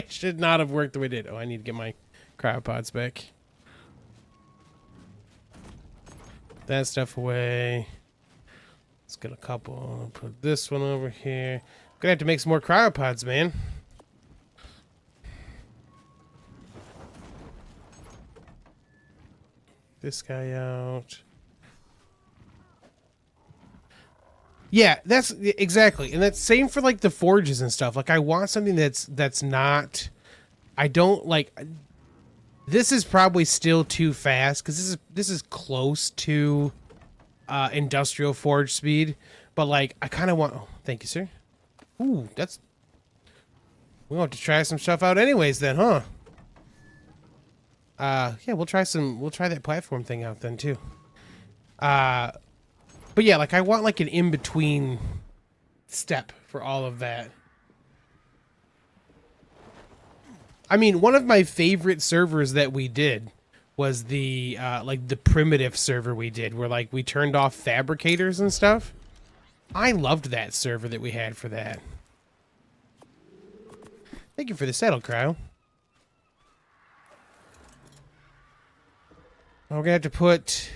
should not have worked the way it did. Oh, I need to get my cryopods back. That stuff away. Let's get a couple. Put this one over here. Gonna have to make some more cryopods, man. This guy out. Yeah, that's exactly. And that's same for like the forges and stuff. Like, I want something that's not, I don't like, this is probably still too fast because this is close to industrial forge speed, but like, I kind of want, oh, thank you, sir. Ooh, we'll have to try some stuff out anyways then, huh? Yeah, we'll try that platform thing out then too. But yeah, like I want like an in-between step for all of that. I mean, one of my favorite servers that we did was the like the primitive server we did, where like we turned off fabricators and stuff. I loved that server that we had for that. Thank you for the saddle, Cryo. We're gonna have to put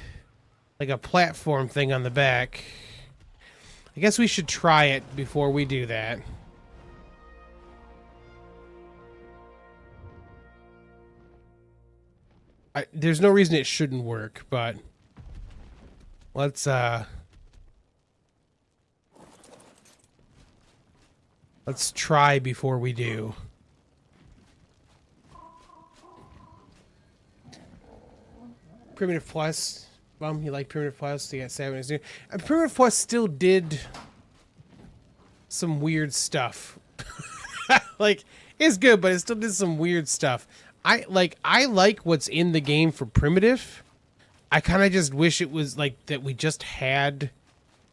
like a platform thing on the back. I guess we should try it before we do that. There's no reason it shouldn't work, but let's try before we do. Primitive Plus. You like Primitive Plus? You got 7 new. And Primitive Plus still did some weird stuff. Like, it's good, but it still did some weird stuff. I like what's in the game for Primitive. I kind of just wish it was like that we just had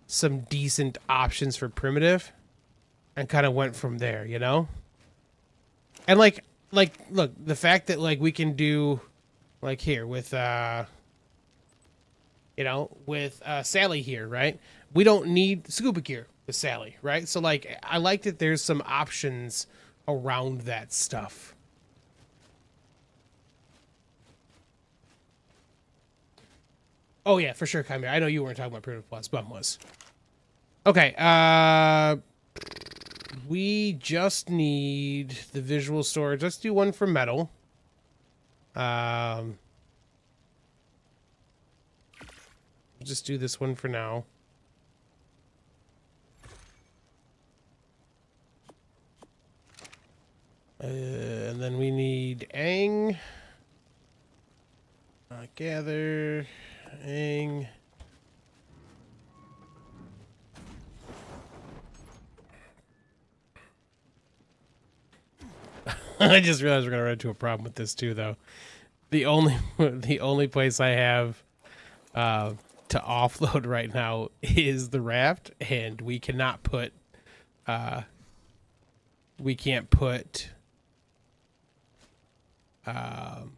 some decent options for Primitive and kind of went from there, you know? And like look, the fact that like we can do like here with you know, with Sally here, right? We don't need scuba gear with Sally, right? So like I like that there's some options around that stuff. Oh yeah, for sure, Chimera. I know you weren't talking about Primitive Plus. Bum was. Okay, we just need the visual storage. Let's do one for metal. Just do this one for now. And then we need Ang. Gather. Ang. I just realized we're gonna run into a problem with this too, though. The only place I have to offload right now is the raft, and we cannot put we can't put oh,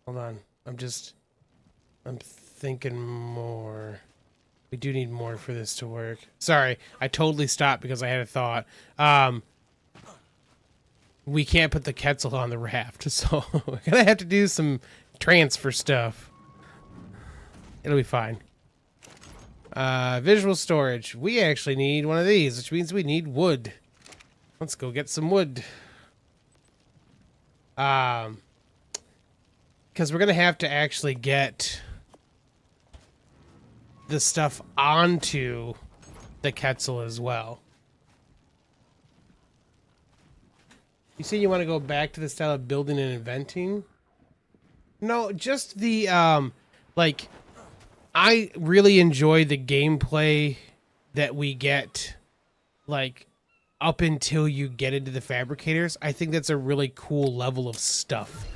hold on. I'm thinking more. We do need more for this to work. Sorry, I totally stopped because I had a thought. We can't put the Quetzal on the raft, so we're gonna have to do some transfer stuff. It'll be fine. Visual storage. We actually need one of these, which means we need wood. Let's go get some wood. Because we're gonna have to actually get the stuff onto the Quetzal as well. You say you want to go back to the style of building and inventing? No, just the, like, I really enjoy the gameplay that we get, like, up until you get into the fabricators. I think that's a really cool level of stuff.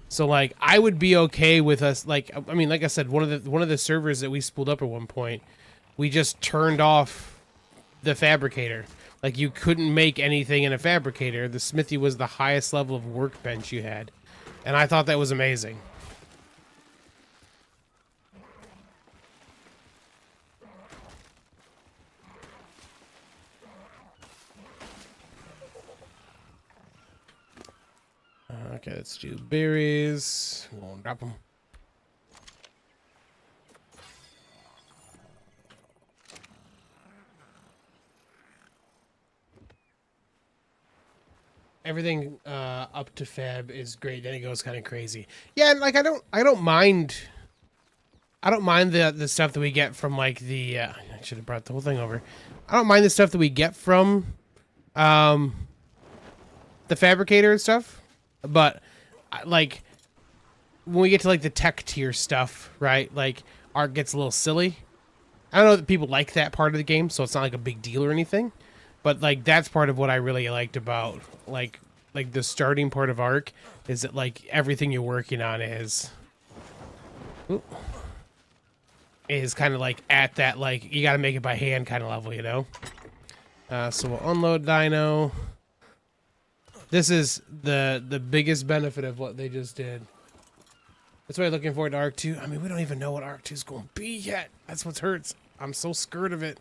So like I would be okay with us, like, I mean, like I said, one of the servers that we spooled up at one point, we just turned off the fabricator. Like you couldn't make anything in a fabricator. The smithy was the highest level of workbench you had. And I thought that was amazing. Okay, let's do berries. We'll drop them. Everything up to fab is great. Then it goes kind of crazy. Yeah, and like I don't mind the stuff that we get from like the I should have brought the whole thing over. I don't mind the stuff that we get from the fabricator and stuff. But like when we get to like the tech tier stuff, right? Like ARK gets a little silly. I don't know that people like that part of the game, so it's not like a big deal or anything. But like that's part of what I really liked about like like the starting part of ARK is that like everything you're working on is kind of like at that, like you got to make it by hand kind of level, you know. So we'll unload Dino. This is the biggest benefit of what they just did. That's why I'm looking forward to ARK 2. I mean, we don't even know what ARK 2 is going to be yet. That's what hurts. I'm so scared of it.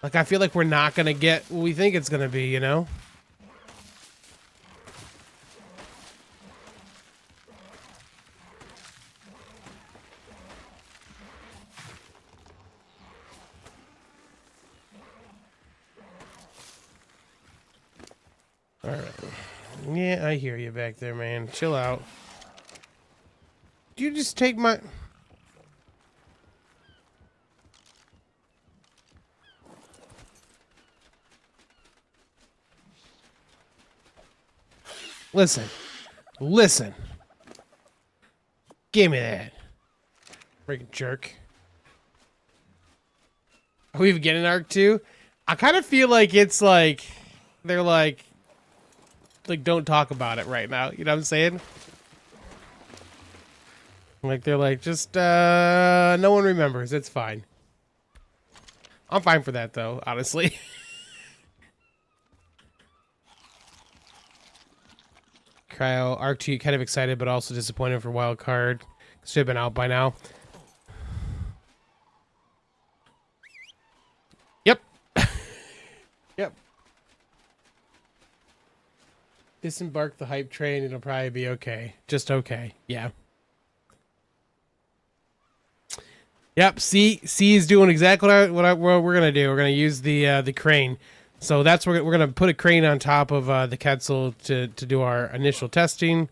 Like, I feel like we're not going to get what we think it's going to be, you know? All right. Yeah, I hear you back there, man. Chill out. Do you just take my... Listen. Listen. Give me that. Freaking jerk. Are we even getting ARK 2? I kind of feel like it's like... They're like, don't talk about it right now. You know what I'm saying? Like, they're like, just, no one remembers. It's fine. I'm fine for that, though, honestly. Cryo, ARK 2, kind of excited, but also disappointed for wild card. Should have been out by now. Yep. Yep. Disembark the hype train. It'll probably be okay. Just okay. Yeah. Yep. C is doing exactly what we're gonna do. We're gonna use the crane. So that's we're gonna put a crane on top of the Quetzal to do our initial testing.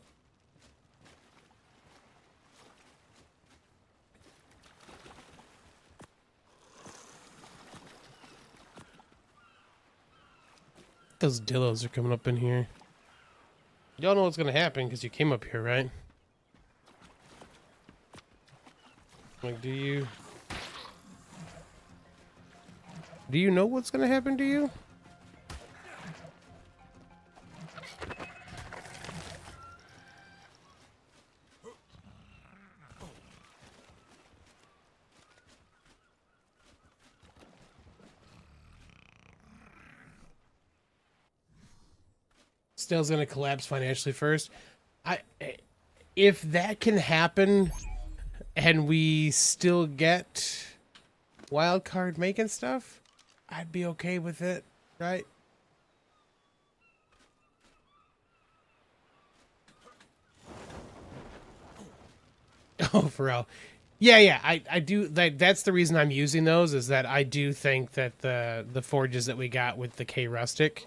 Those dillos are coming up in here. Y'all know what's gonna happen because you came up here, right? Like, do you know what's gonna happen to you? Stale's gonna collapse financially first. If that can happen and we still get wild card making stuff, I'd be okay with it, right? Oh, for real. Yeah, I do. That's the reason I'm using those, is that I do think that the forges that we got with the K Rustic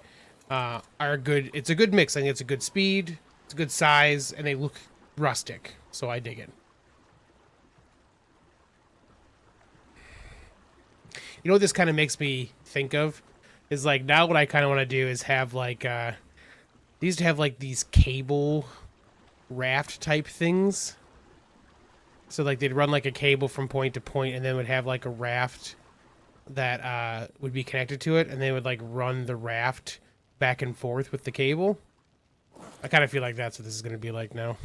are good. It's a good mix. I think it's a good speed, it's a good size, and they look rustic, so I dig it. You know what this kind of makes me think of is, like, now what I kind of want to do is have like they used to have like these cable raft type things. So like they'd run like a cable from point to point, and then would have like a raft that would be connected to it, and they would like run the raft back and forth with the cable. I kind of feel like that's what this is going to be like now.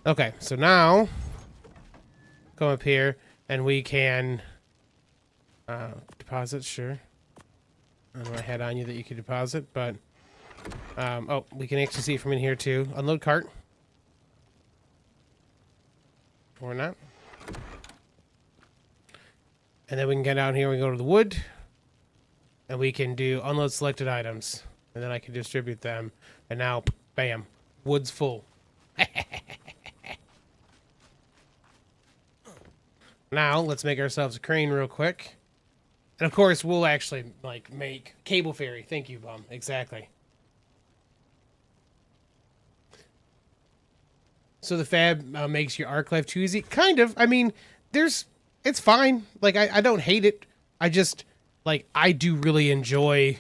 Okay, so now come up here and we can deposit, sure. I don't know, I had on you that you could deposit, but oh, we can actually see it from in here too. Unload cart. Or not. And then we can get down here, we go to the wood, and we can do unload selected items, and then I can distribute them, and now bam, wood's full. Now let's make ourselves a crane real quick, and of course we'll actually like make cable ferry. Thank you, Bum. Exactly. So the fab makes your ARK life too easy? Kind of. I mean, it's fine. Like, I don't hate it. I just, like, I do really enjoy,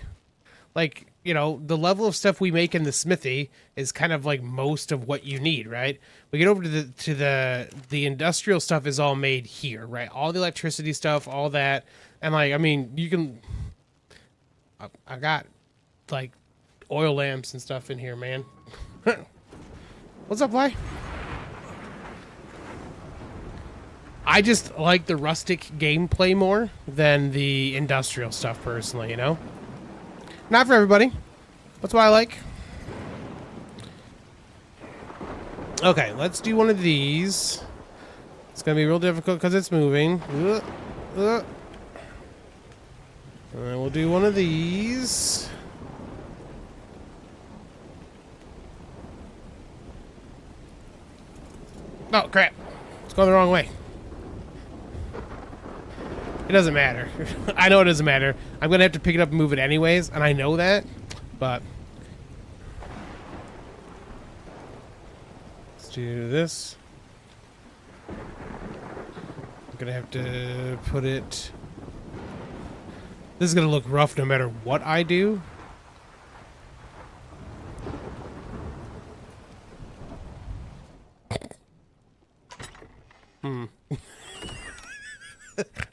like, you know, the level of stuff we make in the smithy is kind of like most of what you need, right? We get over to the industrial stuff is all made here, right? All the electricity stuff, all that. And, like, I mean, you can, I got, like, oil lamps and stuff in here, man. What's up, Fly? I just like the rustic gameplay more than the industrial stuff, personally, you know? Not for everybody. That's what I like. Okay, let's do one of these. It's going to be real difficult because it's moving. And then we'll do one of these. Oh, crap. It's going the wrong way. It doesn't matter. I know it doesn't matter. I'm going to have to pick it up and move it anyways, and I know that, but... Let's do this. I'm going to have to put it... This is going to look rough no matter what I do.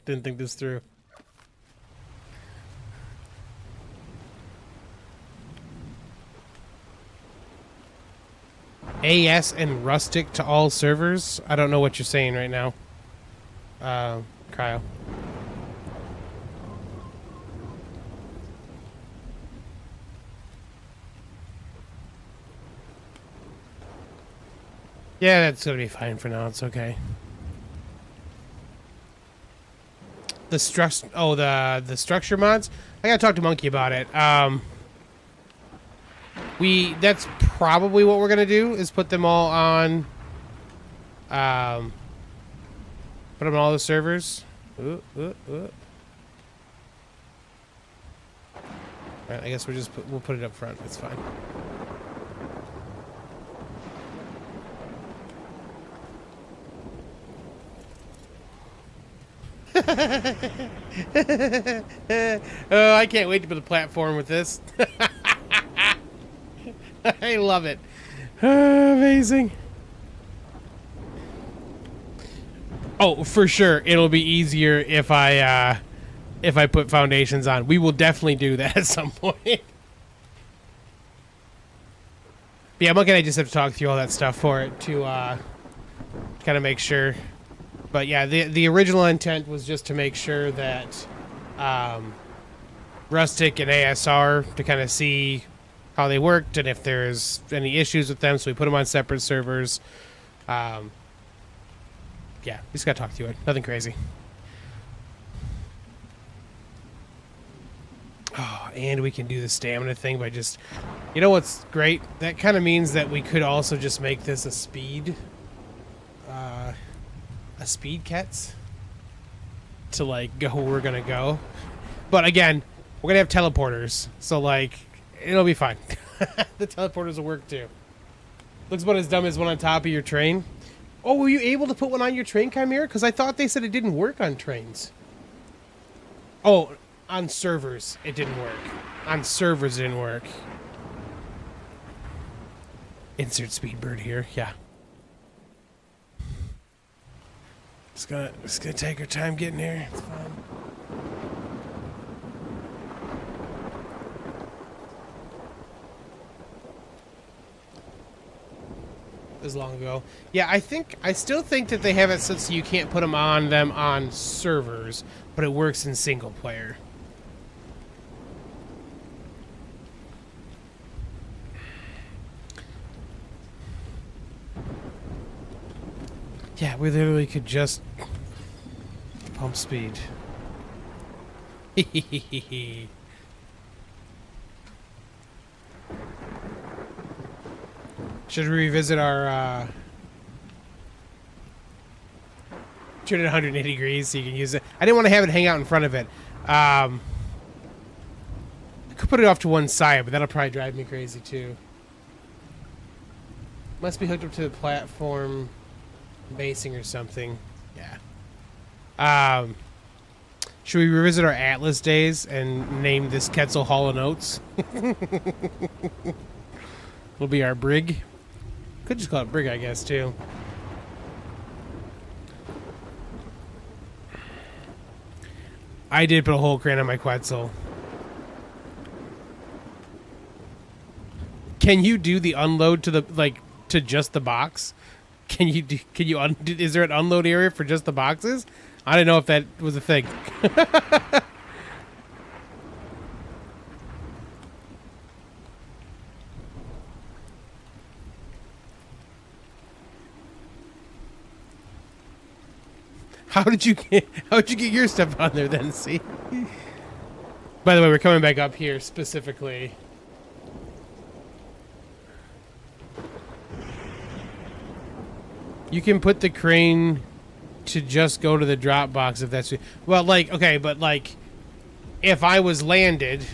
Didn't think this through. AS and rustic to all servers? I don't know what you're saying right now. Cryo. Yeah, that's gonna be fine for now. It's okay. The structure mods. I gotta talk to Monkey about it. That's probably what we're gonna do is put them all on. Put them on all the servers. Right, I guess we'll put it up front. It's fine. Oh, I can't wait to put a platform with this. I love it. Amazing. Oh, for sure, it'll be easier if I put foundations on. We will definitely do that at some point. But yeah, Monkey and I just have to talk through all that stuff for it to kind of make sure. But yeah, the original intent was just to make sure that Rustic and ASR to kind of see how they worked and if there's any issues with them, so we put them on separate servers. Yeah, we just gotta talk through it. Nothing crazy. Oh, and we can do the stamina thing by just... You know what's great? That kind of means that we could also just make this a speed... a speed kets to like go where we're gonna go, but again, we're gonna have teleporters, so like it'll be fine. The teleporters will work too. Looks about as dumb as one on top of your train. Oh, were you able to put one on your train, Chimera? Because I thought they said it didn't work on trains. Oh, on servers it didn't work. On servers it didn't work. Insert Speedbird here. Yeah. Just gonna take our time getting here. It's fine. As long ago. Yeah, I still think that they have it so you can't put them on servers, but it works in single player. Yeah, we literally could just pump speed. Should we revisit our turn it 180 degrees so you can use it? I didn't want to have it hang out in front of it. I could put it off to one side, but that'll probably drive me crazy too. Must be hooked up to the platform basing or something. Yeah. Should we revisit our Atlas days and name this Quetzal Hall of Notes? It'll be our brig. Could just call it brig, I guess, too. I did put a whole crane on my Quetzal. Can you do the unload to the to just the box? Can you do? Is there an unload area for just the boxes? I didn't know if that was a thing. How did you get your stuff on there then? See. By the way, we're coming back up here specifically. You can put the crane to just go to the drop box if that's... Well, like, okay, but like, if I was landed...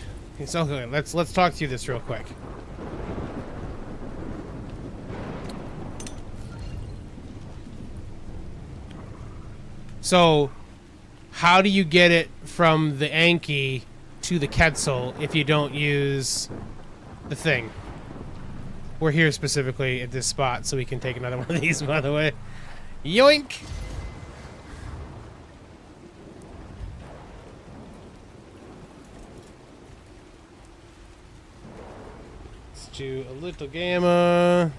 So, okay, let's talk through this real quick. So, how do you get it from the Anki to the Quetzal if you don't use the thing? We're here specifically at this spot, so we can take another one of these, by the way. Yoink! Let's do a little gamma.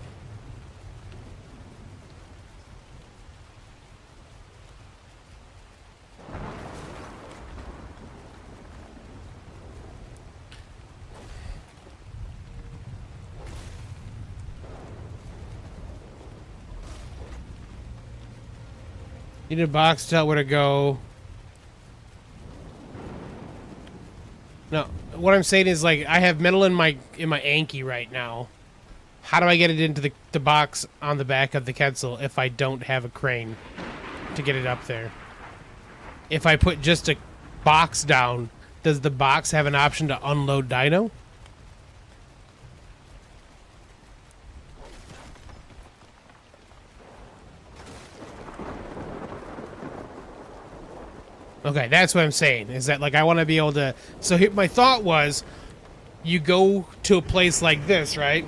Need a box to tell where to go. No, what I'm saying is, like, I have metal in my Anki right now. How do I get it into the box on the back of the Quetzal if I don't have a crane to get it up there? If I put just a box down, does the box have an option to unload Dino? Okay, that's what I'm saying, is that, like, I want to be able to... So here, my thought was, you go to a place like this, right?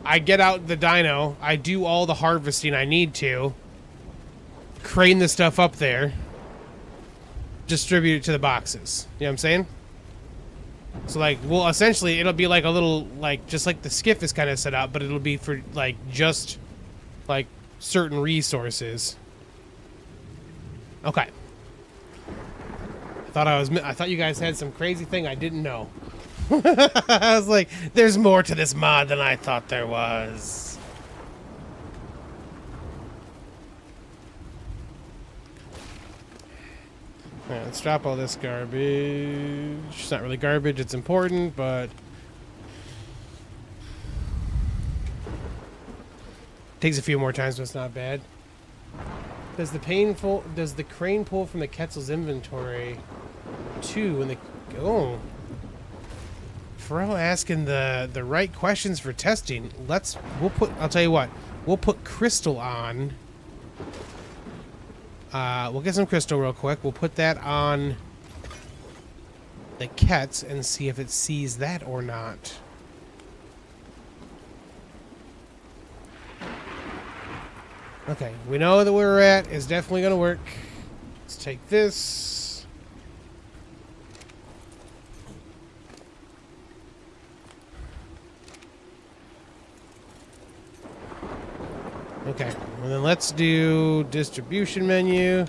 I get out the Dino, I do all the harvesting I need to, crane the stuff up there, distribute it to the boxes. You know what I'm saying? So, like, well, essentially, it'll be like a little, like, just like the skiff is kind of set up, but it'll be for, like, just, like, certain resources. Okay. I thought you guys had some crazy thing I didn't know. I was like, there's more to this mod than I thought there was. Alright, let's drop all this garbage. It's not really garbage, it's important, but... Takes a few more times, but it's not bad. Does the crane pull from the Quetzal's inventory too when the... Oh. Pharrell asking the right questions for testing. I'll tell you what. We'll put crystal on. We'll get some crystal real quick. We'll put that on the Quetz and see if it sees that or not. Okay, we know that where we're at is definitely going to work. Let's take this. Okay, and then let's do distribution menu.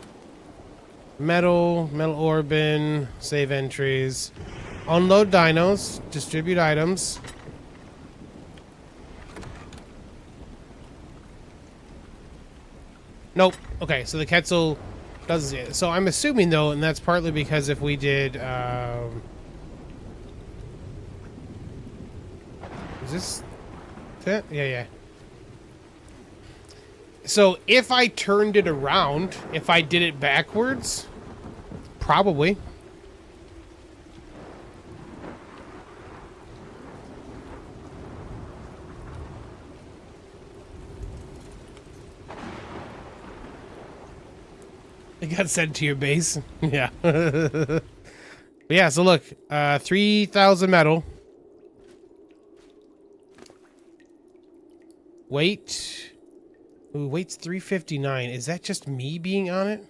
Metal ore bin, save entries. Unload dinos, distribute items. Nope. Okay, so the Quetzal does it. So I'm assuming, though, and that's partly because if we did... is this... that? Yeah. So if I turned it around, if I did it backwards, probably... It got sent to your base. Yeah. But yeah, so look. 3,000 metal. Weight. Ooh, weight's 359. Is that just me being on it?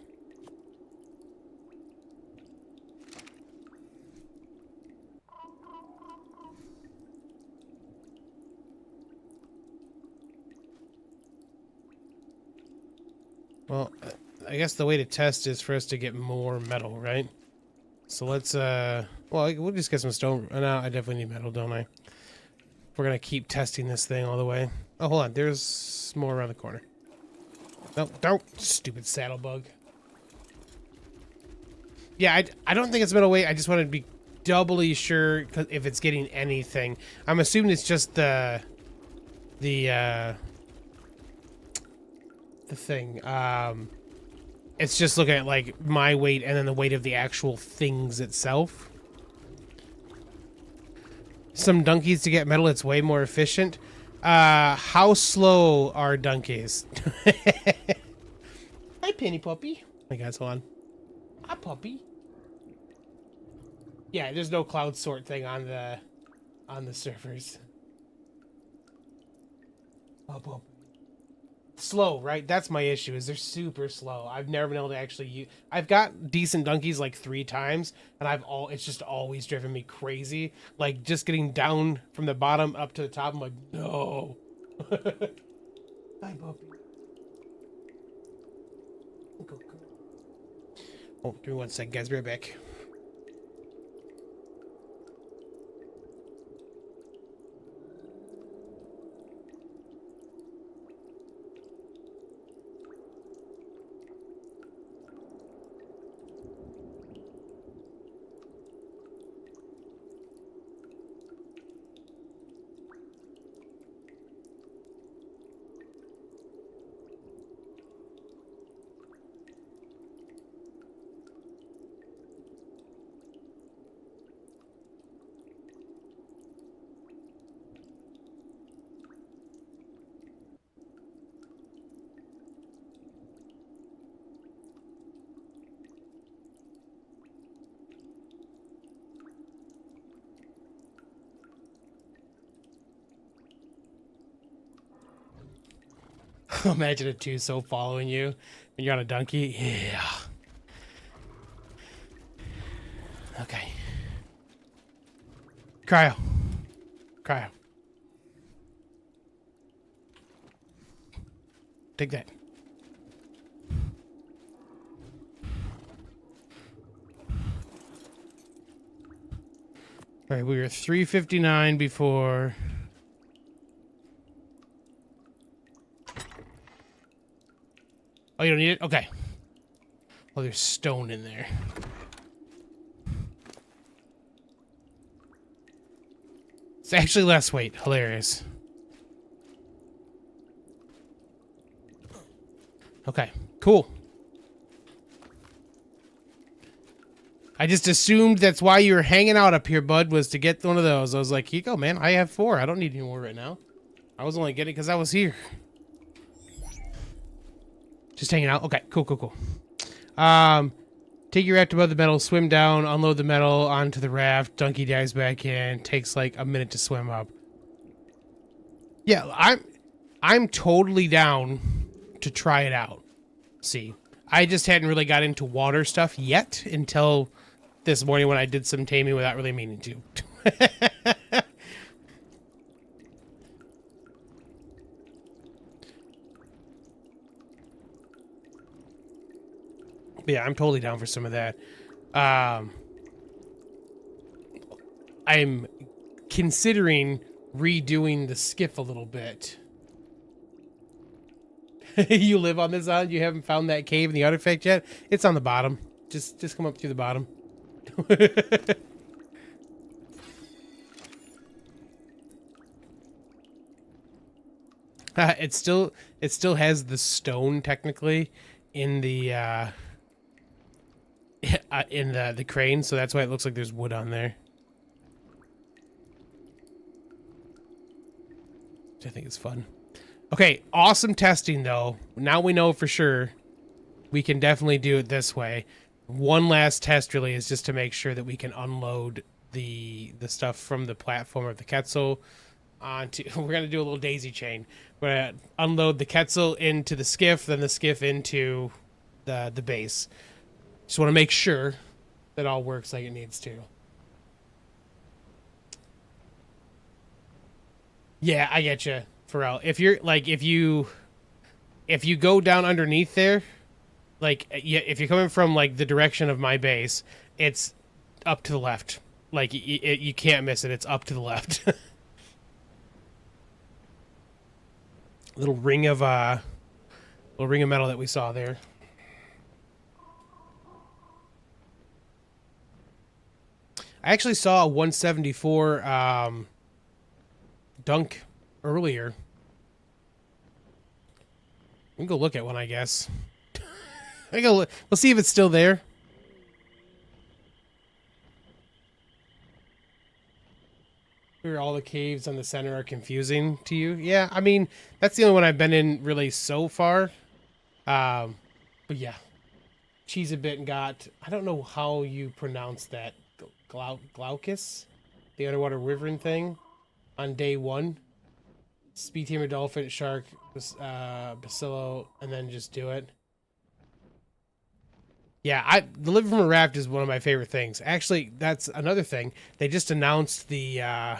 Well, I guess the way to test is for us to get more metal, right? So let's, well, we'll just get some stone. No, I definitely need metal, don't I? We're gonna keep testing this thing all the way. Oh, hold on. There's more around the corner. No, don't. Stupid saddle bug. Yeah, I don't think it's metal weight. I just want to be doubly sure if it's getting anything. I'm assuming it's just the thing. It's just looking at like my weight and then the weight of the actual things itself. Some donkeys to get metal, it's way more efficient. How slow are donkeys? Hi, Penny Puppy. Hey guys, hold on. Hi, puppy. Yeah, there's no cloud sort thing on the servers. Up, up. Slow, right? That's my issue. Is they're super slow. I've never been able to actually use. I've got decent donkeys like 3 times, and it's just always driven me crazy. Like just getting down from the bottom up to the top. I'm like, no. Hi, puppy. Go, go. Oh, give me 1 sec, guys. Be right back. Imagine a two-so following you and you're on a donkey. Yeah. Okay. Cryo. Cryo. Take that. All right, we were 359 before. Oh, you don't need it? Okay. Oh, there's stone in there. It's actually less weight. Hilarious. Okay, cool. I just assumed that's why you were hanging out up here, bud, was to get one of those. I was like, here you go, man. I have 4. I don't need any more right now. I was only getting it because I was here. Just hanging out. Okay, cool, cool, cool. Take your raft above the metal, swim down, unload the metal onto the raft. Donkey dives back in. Takes like a minute to swim up. Yeah, I'm totally down to try it out. See, I just hadn't really got into water stuff yet until this morning when I did some taming without really meaning to. But yeah, I'm totally down for some of that. I'm considering redoing the skiff a little bit. You live on this island? You haven't found that cave in the artifact yet? It's on the bottom. Just come up through the bottom. It still has the stone technically in the in the crane, so that's why it looks like there's wood on there. Which I think is fun. Okay, awesome testing though. Now we know for sure we can definitely do it this way. One last test really is just to make sure that we can unload the stuff from the platform of the Quetzal onto. We're gonna do a little daisy chain. We're gonna unload the Quetzal into the skiff, then the skiff into the base. Just want to make sure that all works like it needs to. Yeah, I get you. Pharrell, if you're like if you go down underneath there, Like, yeah, if you're coming from like the direction of my base, it's up to the left. Like, you can't miss it. It's up to the left. little ring of little ring of metal that we saw there. I actually saw a 174 dunk earlier. We can go look at one, I guess. I go. We'll see if it's still there. Where all the caves on the center are confusing to you. Yeah, I mean, that's the only one I've been in really so far. But yeah. Cheese a bit and got, I don't know how you pronounce that. Glaucus? The underwater wyvern thing on day 1. Speed tamer, dolphin, shark, bacillo, and then just do it. Yeah, the living from a raft is one of my favorite things. Actually, that's another thing. They just announced the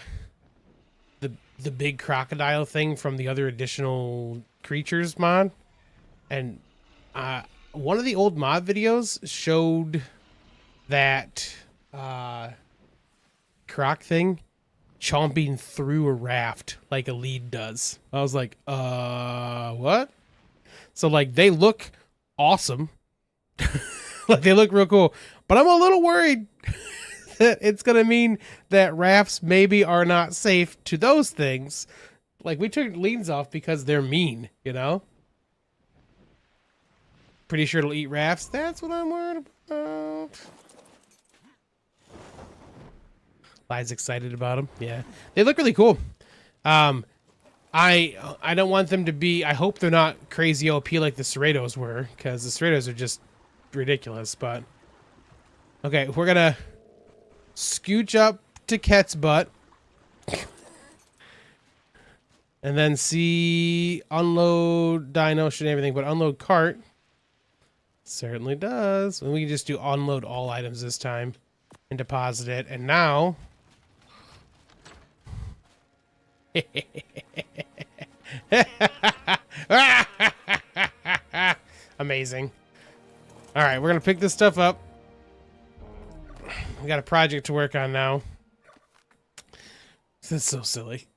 big crocodile thing from the other additional creatures mod, and one of the old mod videos showed that croc thing chomping through a raft like a lead does. I was like, what? So like they look awesome. Like they look real cool, but I'm a little worried that it's gonna mean that rafts maybe are not safe to those things. Like we took leads off because they're mean, you know? Pretty sure it'll eat rafts. That's what I'm worried about. Li's excited about them. Yeah, they look really cool. I don't want them to be. I hope they're not crazy OP like the Cerratos were, because the Cerratos are just ridiculous. But okay, we're gonna scooch up to Ket's butt, and then see unload dino and everything, but unload cart certainly does. And we can just do unload all items this time and deposit it. And now. Amazing. All right, we're gonna pick this stuff up. We got a project to work on now. This is so silly.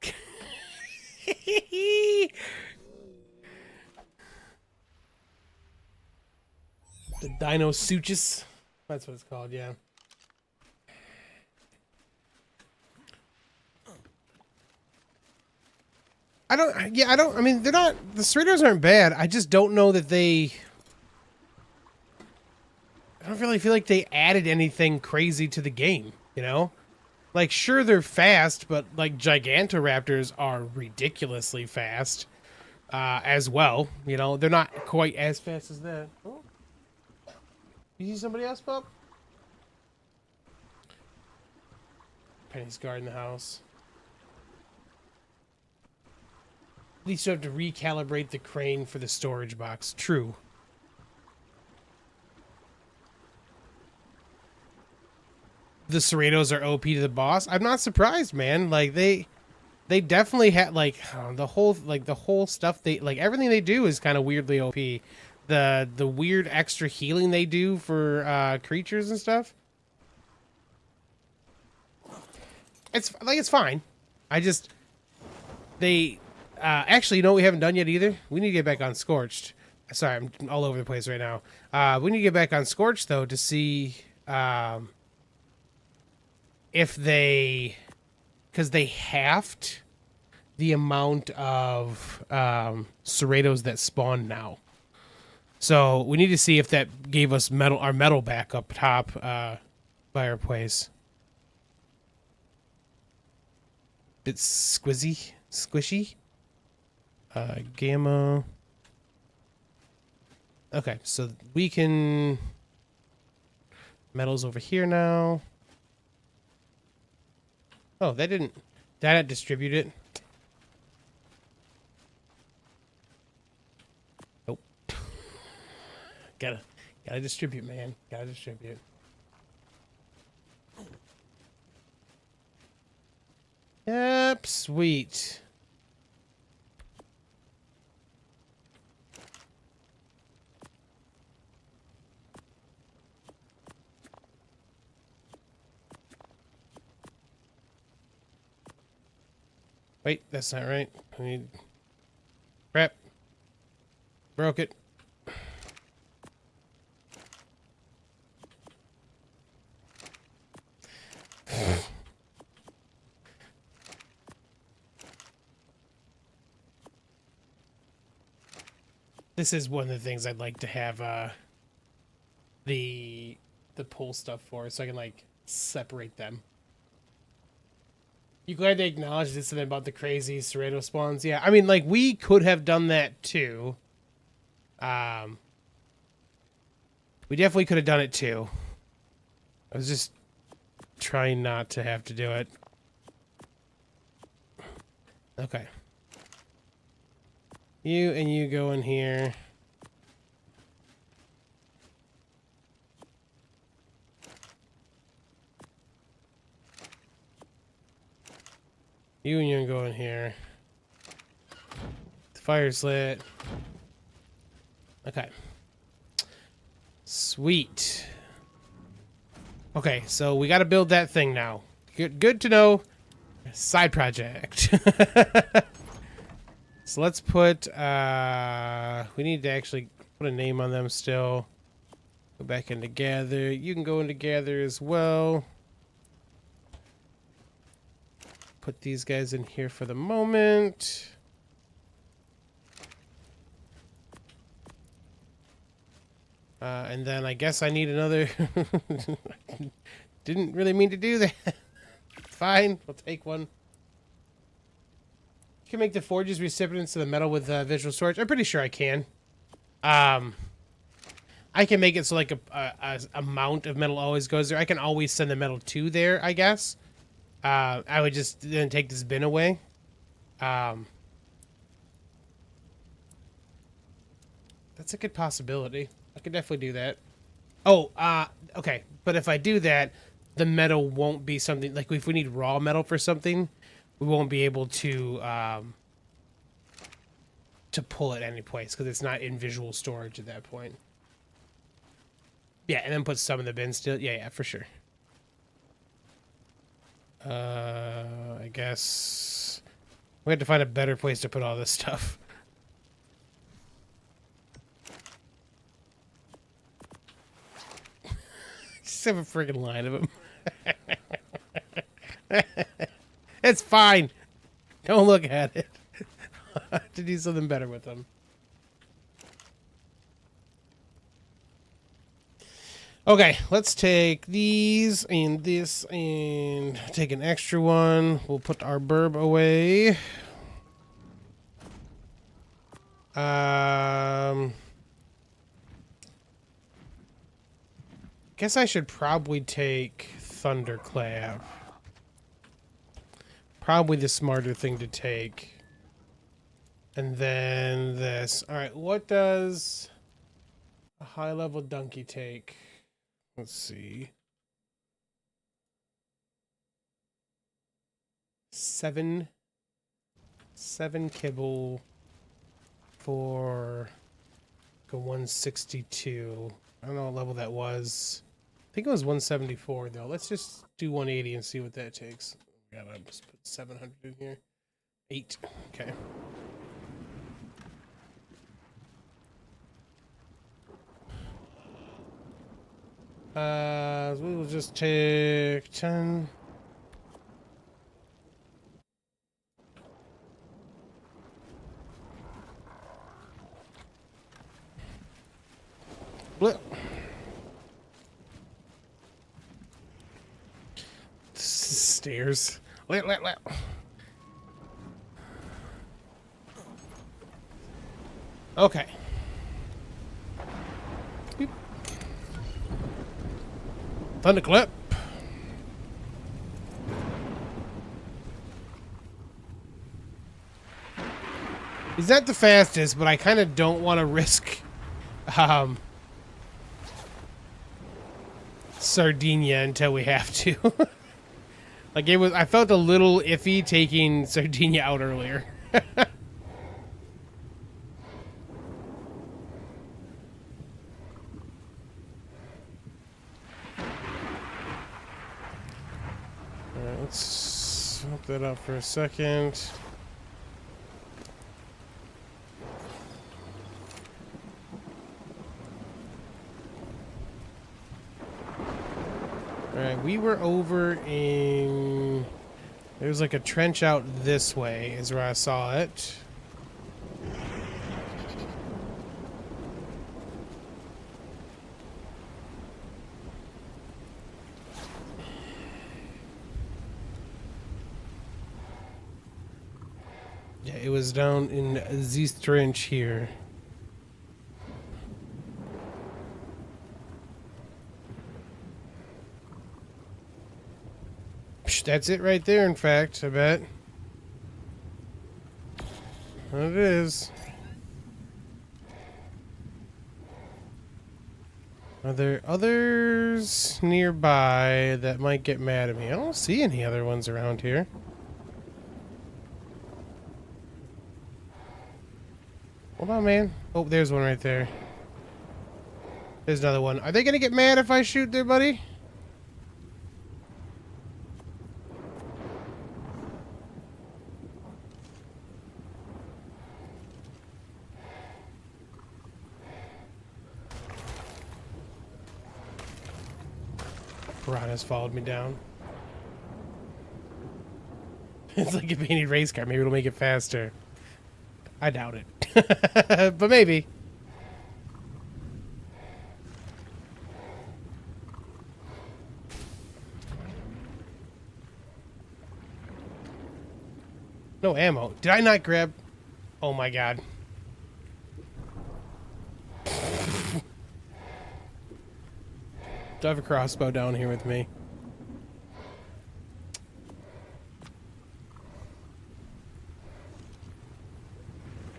The Dino Suchus. That's what it's called, yeah. I mean, they're not, the Cerratos aren't bad. I just don't know that I don't really feel like they added anything crazy to the game, you know? Like, sure, they're fast, but, like, Gigantoraptors are ridiculously fast as well. You know, they're not quite as fast as that. Oh. You see somebody else, pup? Penny's guarding the house. At least you have to recalibrate the crane for the storage box. True. The Cerratos are OP to the boss. I'm not surprised, man. Like they definitely had like the whole stuff they like everything they do is kind of weirdly OP. The weird extra healing they do for creatures and stuff. It's fine. I just actually, you know what we haven't done yet either? We need to get back on Scorched. Sorry, I'm all over the place right now. We need to get back on Scorched though to see if because they halved the amount of Cerratos that spawn now. So we need to see if that gave us our metal back up top by our place. It's squishy. Gamma. Okay, so we can metal's over here now. Oh, that didn't distribute it. Nope. Gotta distribute, man. Gotta distribute. Yep, sweet. Wait, that's not right. I need... Crap. Broke it. This is one of the things I'd like to have the pull stuff for, so I can like separate them. You glad they acknowledged this thing about the crazy Serrato spawns? Yeah, I mean, like, we could have done that too. We definitely could have done it too. I was just trying not to have to do it. Okay. You and you go in here. You and you go in here. The fire's lit. Okay. Sweet. Okay, so we got to build that thing now. Good to know. Side project. So let's put, we need to actually put a name on them still. Go back into gather. You can go into gather as well. Put these guys in here for the moment. And then I guess I need another. Didn't really mean to do that. Fine, we'll take one. You can make the forges recipients to the metal with visual storage. I'm pretty sure I can. I can make it so like a amount of metal always goes there. I can always send the metal to there, I guess. I would just then take this bin away. That's a good possibility. I could definitely do that. Oh, okay. But if I do that, the metal won't be something like if we need raw metal for something, we won't be able to pull it any place because it's not in visual storage at that point. Yeah, and then put some in the bin still. Yeah, for sure. I guess we have to find a better place to put all this stuff. Just have a friggin' line of them. It's fine. Don't look at it. I have to do something better with them. Okay, let's take these and this and take an extra one. We'll put our burb away. Guess I should probably take Thunderclap. Probably the smarter thing to take. And then this. Alright, what does a high-level donkey take? Let's see. 7 kibble for a 162. I don't know what level that was. I think it was 174 though. Let's just do 180 and see what that takes. Gotta just put 700 in here. 8. Okay. We'll just take 10. Blip. Stairs. Let. Okay. Beep. Thunderclap. He's not the fastest, but I kind of don't want to risk Sardinia until we have to. Like I felt a little iffy taking Sardinia out earlier. Alright, let's swap that up for a second. Alright, we were over in... There's like a trench out this way is where I saw it. Yeah, it was down in this trench here. That's it right there, in fact, I bet. It is. Are there others nearby that might get mad at me? I don't see any other ones around here. Hold on, man. Oh, there's one right there. There's another one. Are they gonna get mad if I shoot their buddy? Piranha's followed me down. It's like a painted race car. Maybe it'll make it faster. I doubt it. But maybe. No ammo. Did I not grab... Oh my god. Do I have a crossbow down here with me?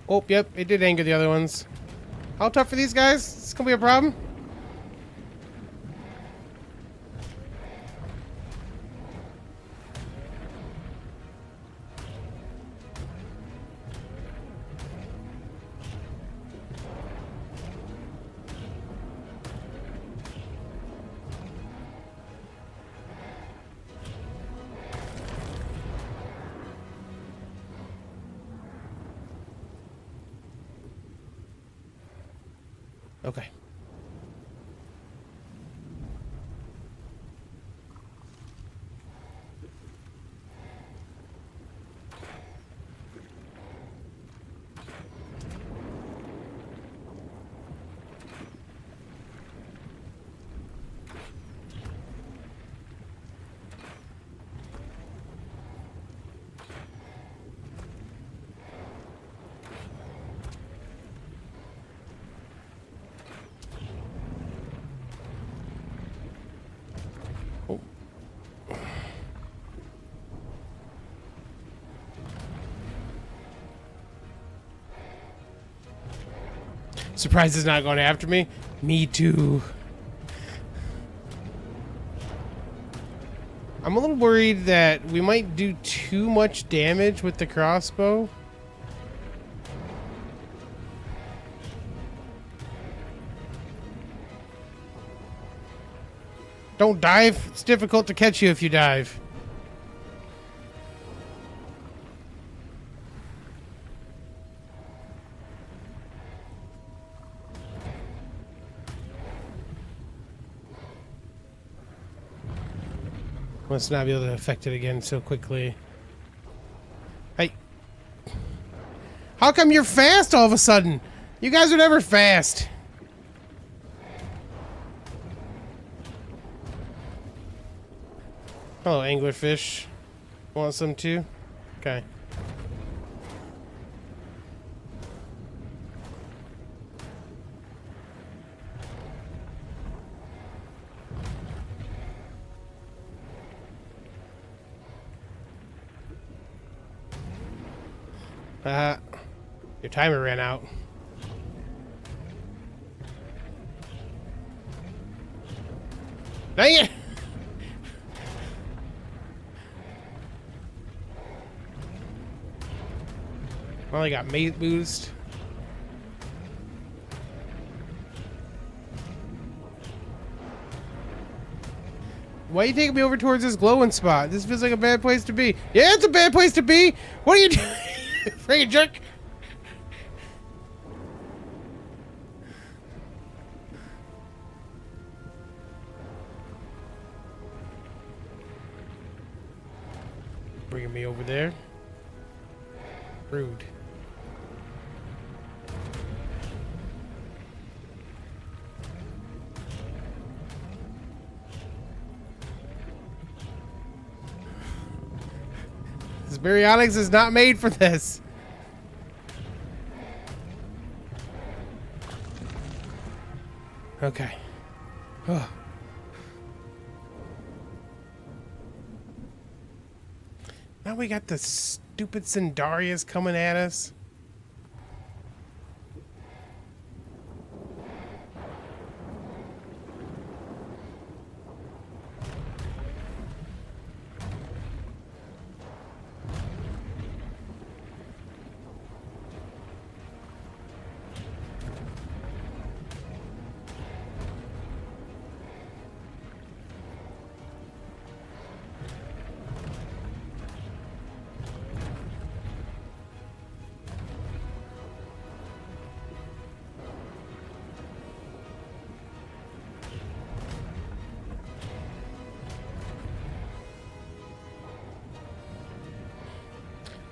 Oh, yep, it did anger the other ones. How tough are these guys? Is this gonna be a problem? Okay. Oh. Surprised it's not going after me? Me too. I'm a little worried that we might do too much damage with the crossbow. Don't dive. It's difficult to catch you if you dive. Must not be able to affect it again so quickly. Hey. How come you're fast all of a sudden? You guys are never fast. Hello, anglerfish. Want some too? Okay. Your timer ran out. Dang it! Well, I got mate boost. Why are you taking me over towards this glowing spot? This feels like a bad place to be. Yeah, it's a bad place to be! What are you doing? Freaking jerk! bringing me over there. Rude. This baryonyx is not made for this. Okay. Oh. Now we got the stupid Cindarias coming at us.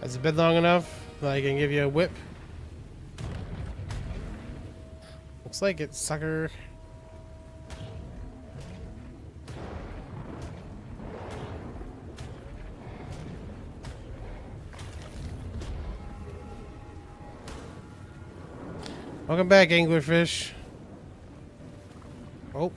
Has it been long enough that I can give you a whip? Looks like it, sucker. Welcome back, anglerfish. Oh.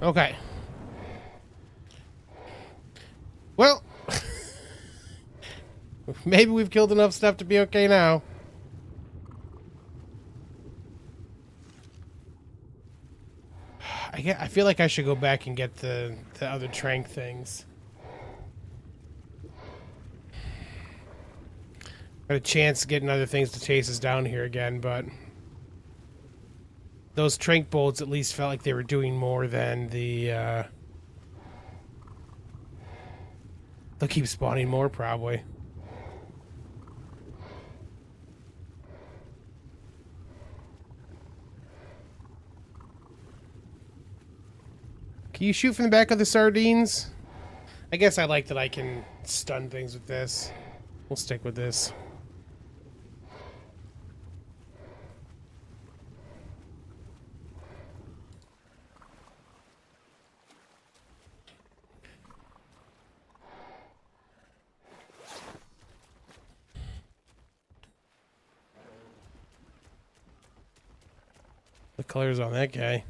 Okay. Well, maybe we've killed enough stuff to be okay now. I feel like I should go back and get the other trank things. Got a chance of getting other things to chase us down here again, but those trank bolts at least felt like they were doing more than the they'll keep spawning more, probably. Can you shoot from the back of the sardines? I guess I like that I can stun things with this. We'll stick with this. The colors on that guy.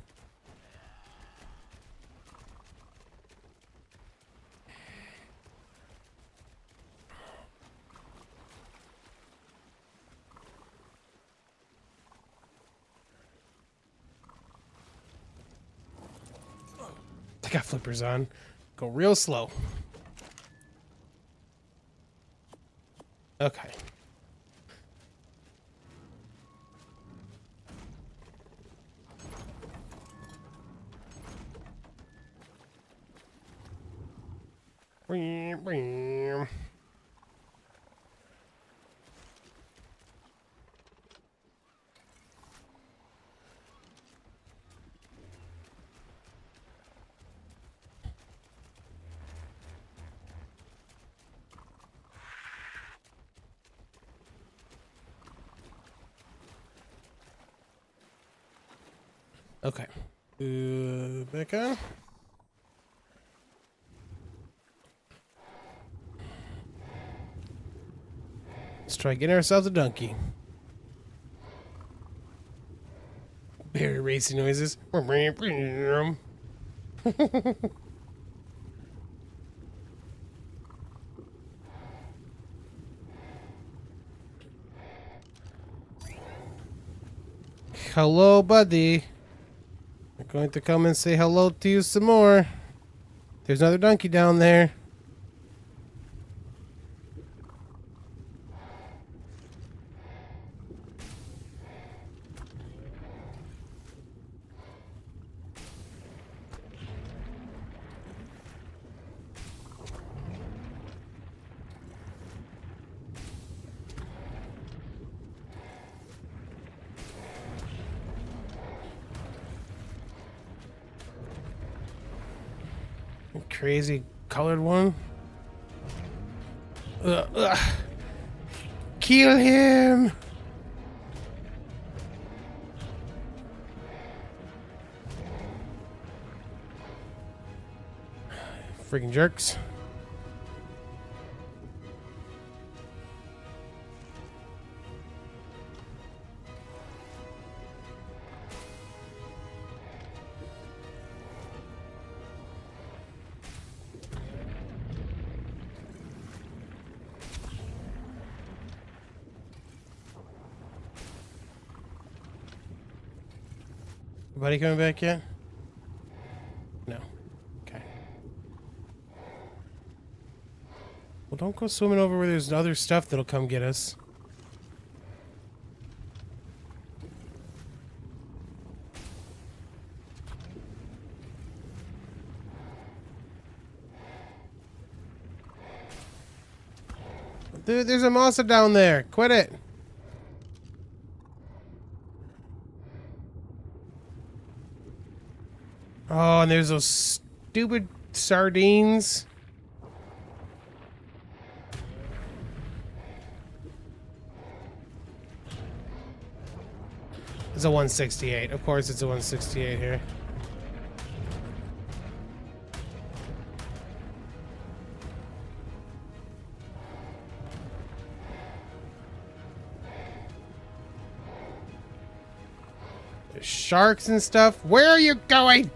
I got flippers on. Go real slow. Okay. Okay. Back on. Let's try getting ourselves a donkey. Very racy noises. Hello, buddy. I'm going to come and say hello to you some more. There's another donkey down there. Crazy colored one. Kill him! Freaking jerks. Buddy coming back yet? No. Okay. Well, don't go swimming over where there's other stuff that'll come get us. There's a monster down there. Quit it. Oh, and there's those stupid sardines. It's a 168. Of course it's a 168 here. There's sharks and stuff. Where are you going?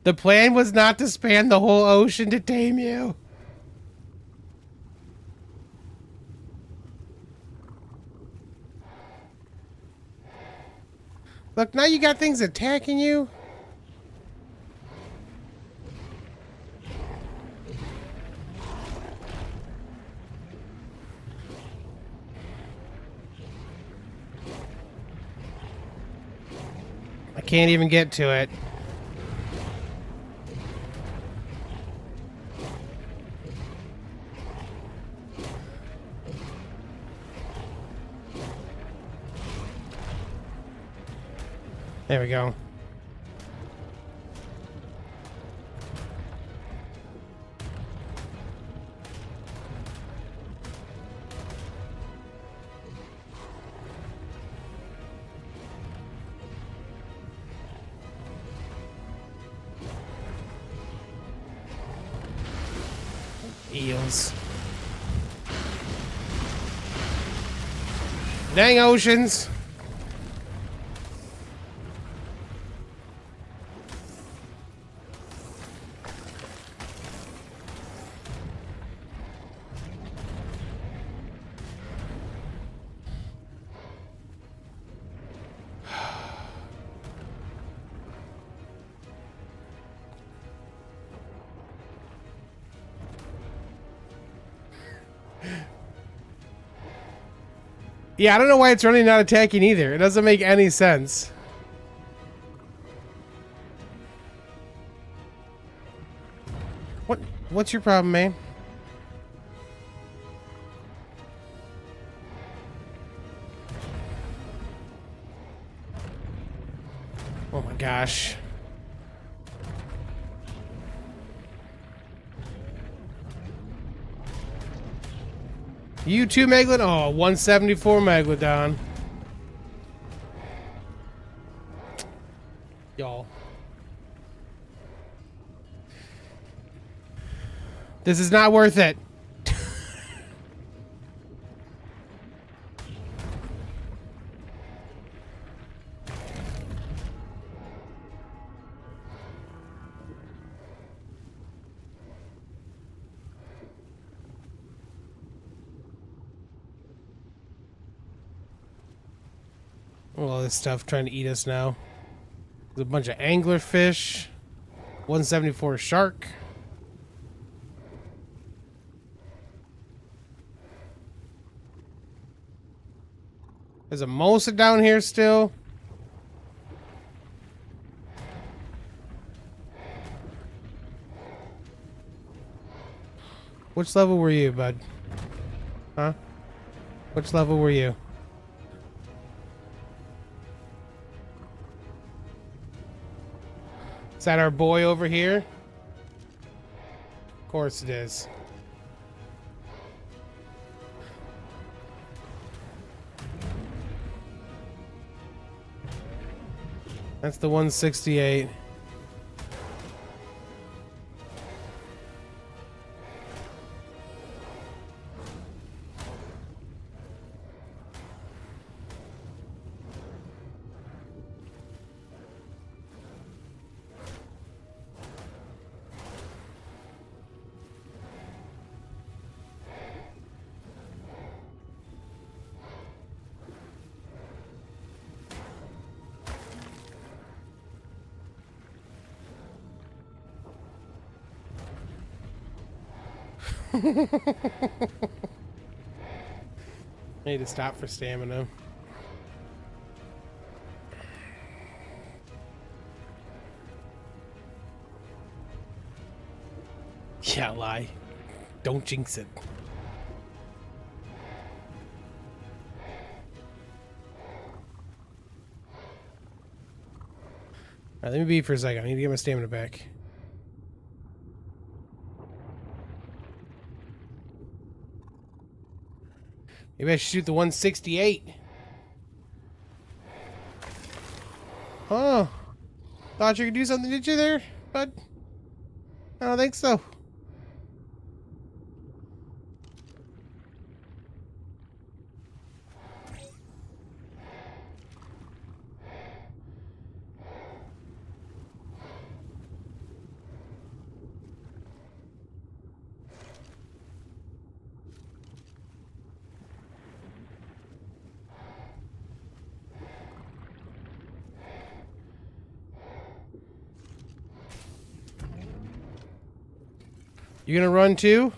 The plan was not to span the whole ocean to tame you. Look, now you got things attacking you. I can't even get to it. There we go. Eels. Dang oceans. Yeah, I don't know why it's running not attacking either. It doesn't make any sense. What's your problem, man? Oh my gosh. You too, Megalodon? Oh, 174 Megalodon. Y'all. This is not worth it. All this stuff trying to eat us now. There's a bunch of anglerfish. 174 shark. There's a mosa down here still. Which level were you, bud? Huh? Which level were you? Is that our boy over here? Of course it is. That's the 168. I need to stop for stamina. Yeah, lie. Don't jinx it. Alright, let me be for a second. I need to get my stamina back. Maybe I should shoot the 168. Oh. Thought you could do something, did you there, bud? I don't think so. You gonna run too?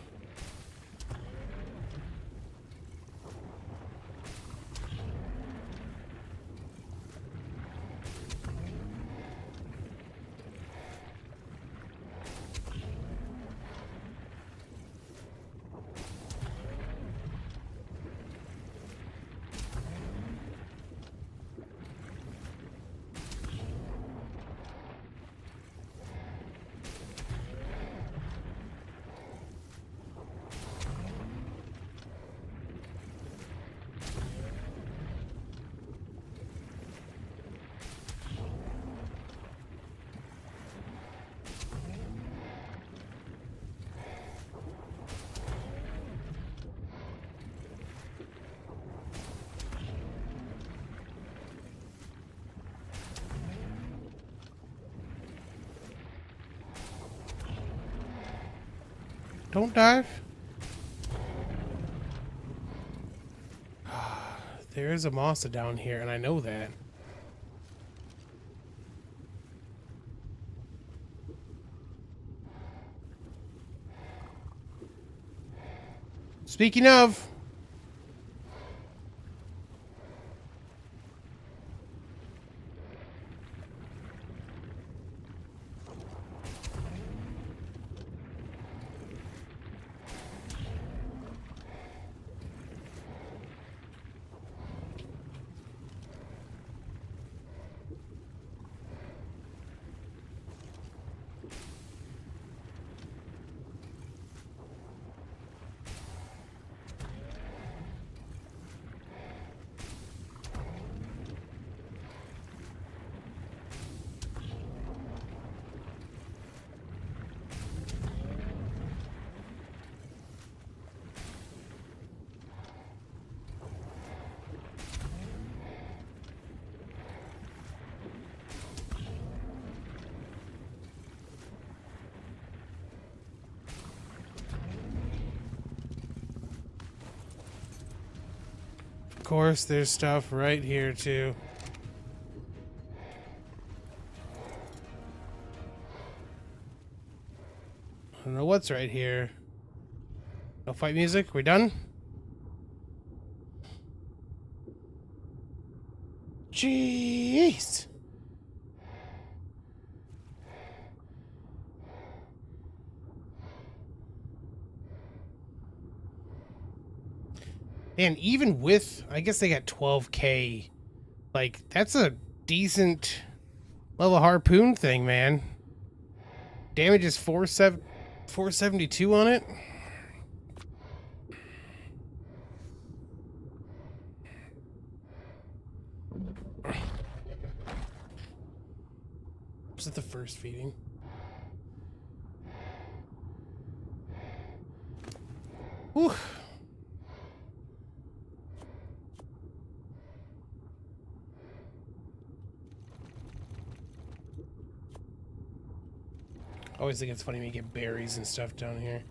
Don't dive. There is a Mossa down here, and I know that. Speaking of... Of course, there's stuff right here, too. I don't know what's right here. No fight music? We done? Jeez! And even with, I guess they got 12K. Like, that's a decent level harpoon thing, man. Damage is 472 on it. Was it the first feeding? Whew. Always think it's funny when you get berries and stuff down here.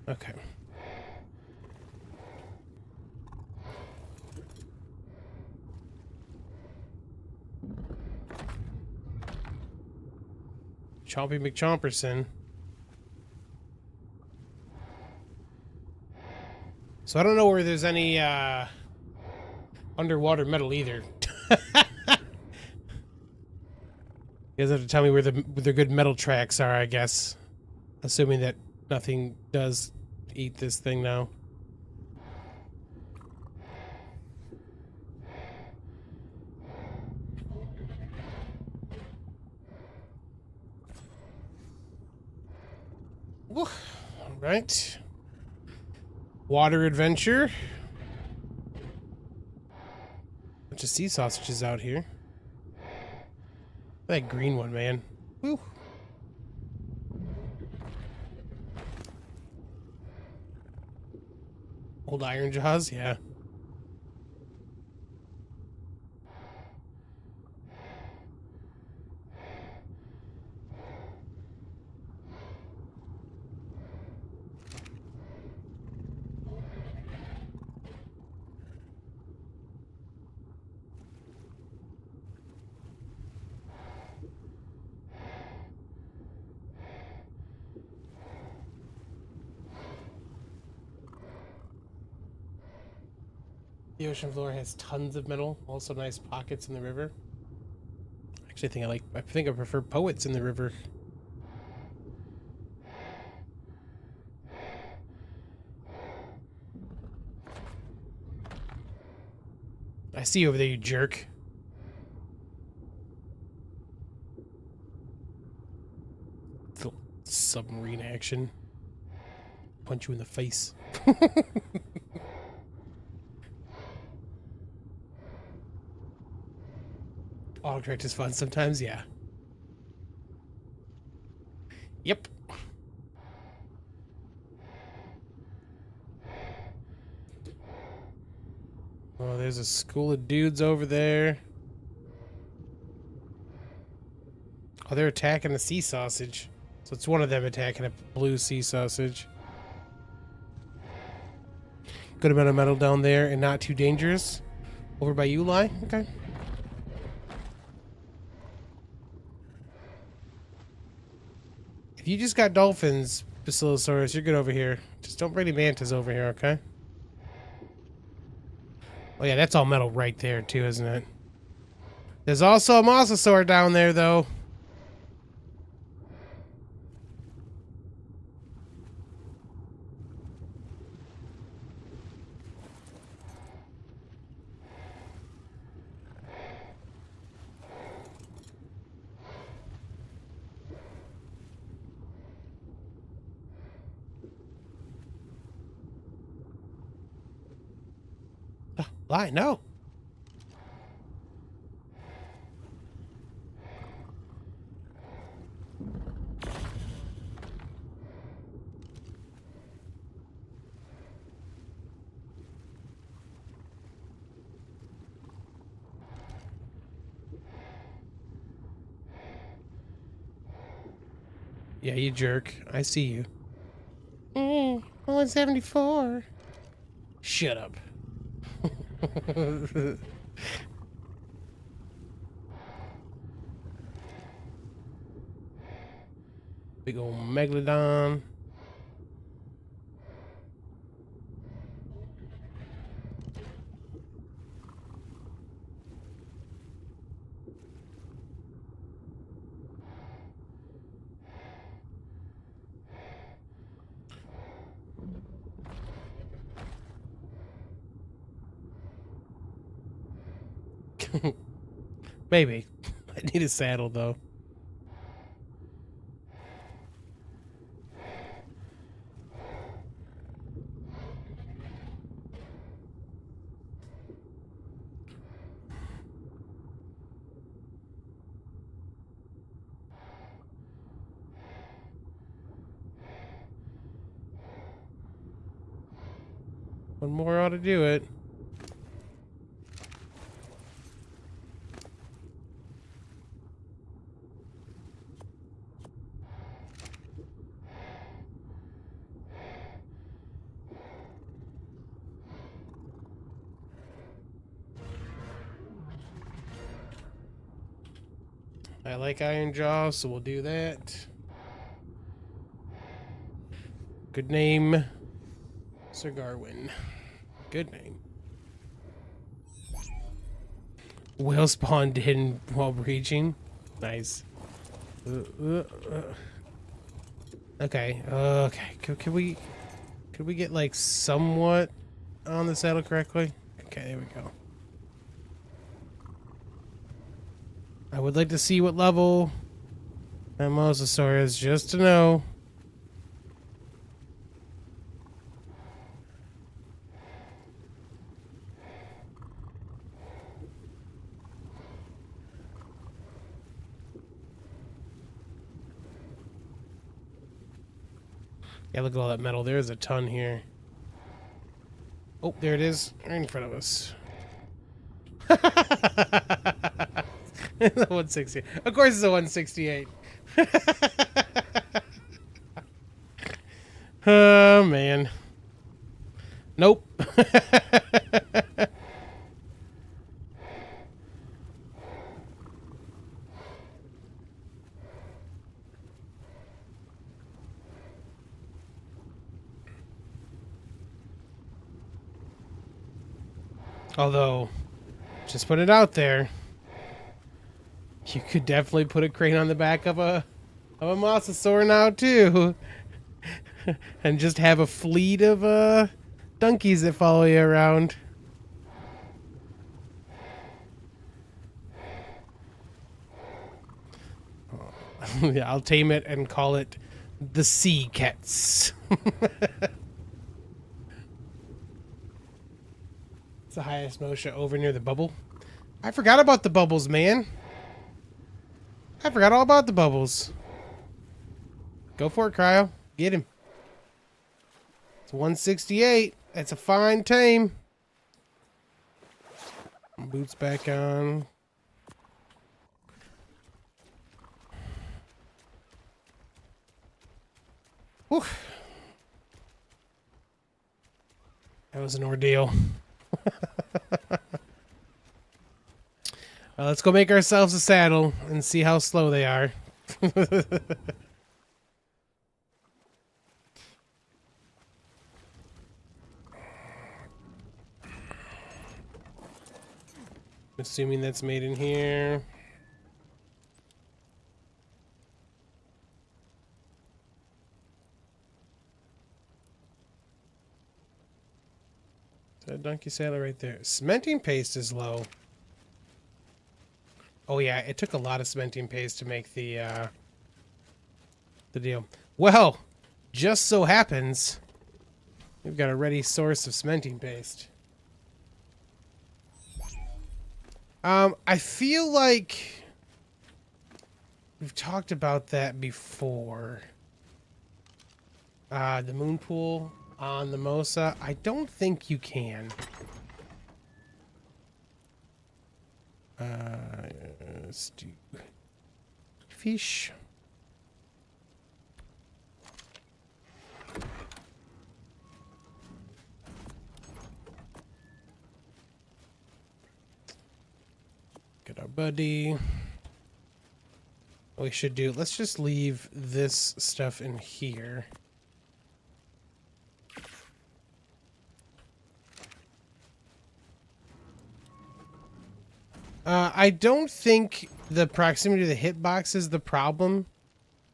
Okay. Chompy McChomperson. So I don't know where there's any underwater metal either. You guys have to tell me where the good metal tracks are, I guess. Assuming that nothing does eat this thing now. All right. Water adventure. Bunch of sea sausages out here. That green one, man. Woo. Old iron jaws, yeah. The ocean floor has tons of metal, also nice pockets in the river. Actually, I think I prefer poets in the river. I see you over there, you jerk. Little submarine action. Punch you in the face. Autocorrect is fun sometimes, yeah. Yep. Oh, there's a school of dudes over there. Oh, they're attacking a sea sausage. So it's one of them attacking a blue sea sausage. Good amount of metal down there and not too dangerous. Over by you, Lai? Okay. If you just got dolphins, Basilosaurus, you're good over here. Just don't bring any mantas over here, okay? Oh yeah, that's all metal right there too, isn't it? There's also a mosasaur down there, though. Lie, no. Yeah, you jerk. I see you. 174. Shut up. Big old megalodon. Maybe. I need a saddle, though. One more ought to do it. I like Iron Jaw, so we'll do that. Good name, Sir Garwin. Good name. Whale spawned in while breaching. Nice. Okay. Okay. Could we get like somewhat on the saddle correctly? Okay, there we go. I would like to see what level that mosasaur is, just to know. Yeah, look at all that metal. There's a ton here. Oh, there it is, right in front of us. The 160. Of course, it's a 168. Oh man. Nope. Although, just put it out there. You could definitely put a crane on the back of a mosasaur now too, and just have a fleet of donkeys that follow you around. Yeah, I'll tame it and call it the Sea Cats. It's the highest Mosha over near the bubble. I forgot about the bubbles, man. I forgot all about the bubbles. Go for it, Cryo. Get him. It's 168. That's a fine tame. Boots back on. Whew. That was an ordeal. Let's go make ourselves a saddle and see how slow they are. Assuming that's made in here. That donkey saddle right there. Cementing paste is low. Oh yeah, it took a lot of cementing paste to make the deal. Well, just so happens we've got a ready source of cementing paste. I feel like we've talked about that before. The moon pool on the Mosa. I don't think you can. Let's do fish. Get our buddy. What we should do, let's just leave this stuff in here. I don't think the proximity to the hitbox is the problem,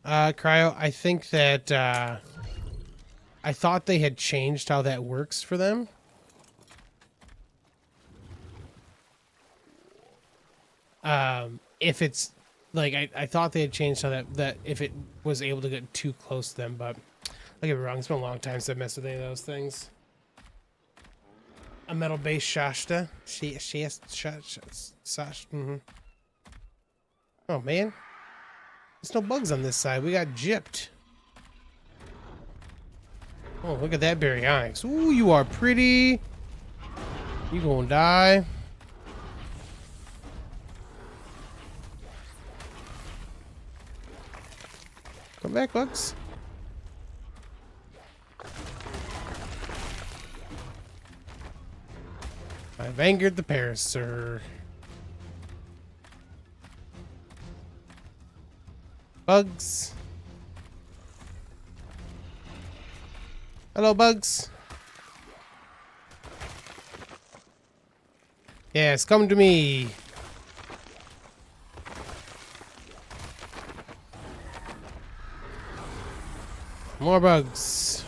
Cryo. I think that, I thought they had changed how that works for them. If it's like I thought they had changed how that if it was able to get too close to them, but I get me wrong, it's been a long time since I've messed with any of those things. A metal based Shasta. Oh man. There's no bugs on this side. We got gypped. Oh, look at that baryonyx. Ooh, you are pretty. You gonna die. Come back, bugs. I've angered the Paris, sir. Bugs. Hello, bugs. Yes, come to me. More bugs.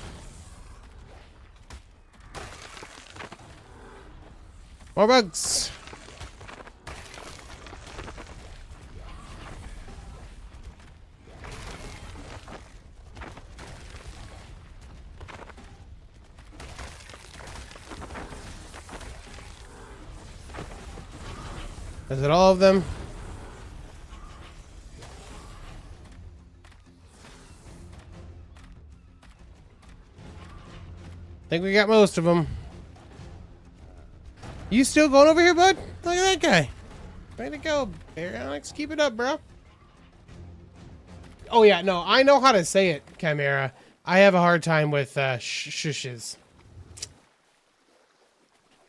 More bugs. Is it all of them? I think we got most of them. You still going over here, bud? Look at that guy. Way to go, Alex. Keep it up, bro. Oh, yeah. No, I know how to say it, Chimera. I have a hard time with shushes.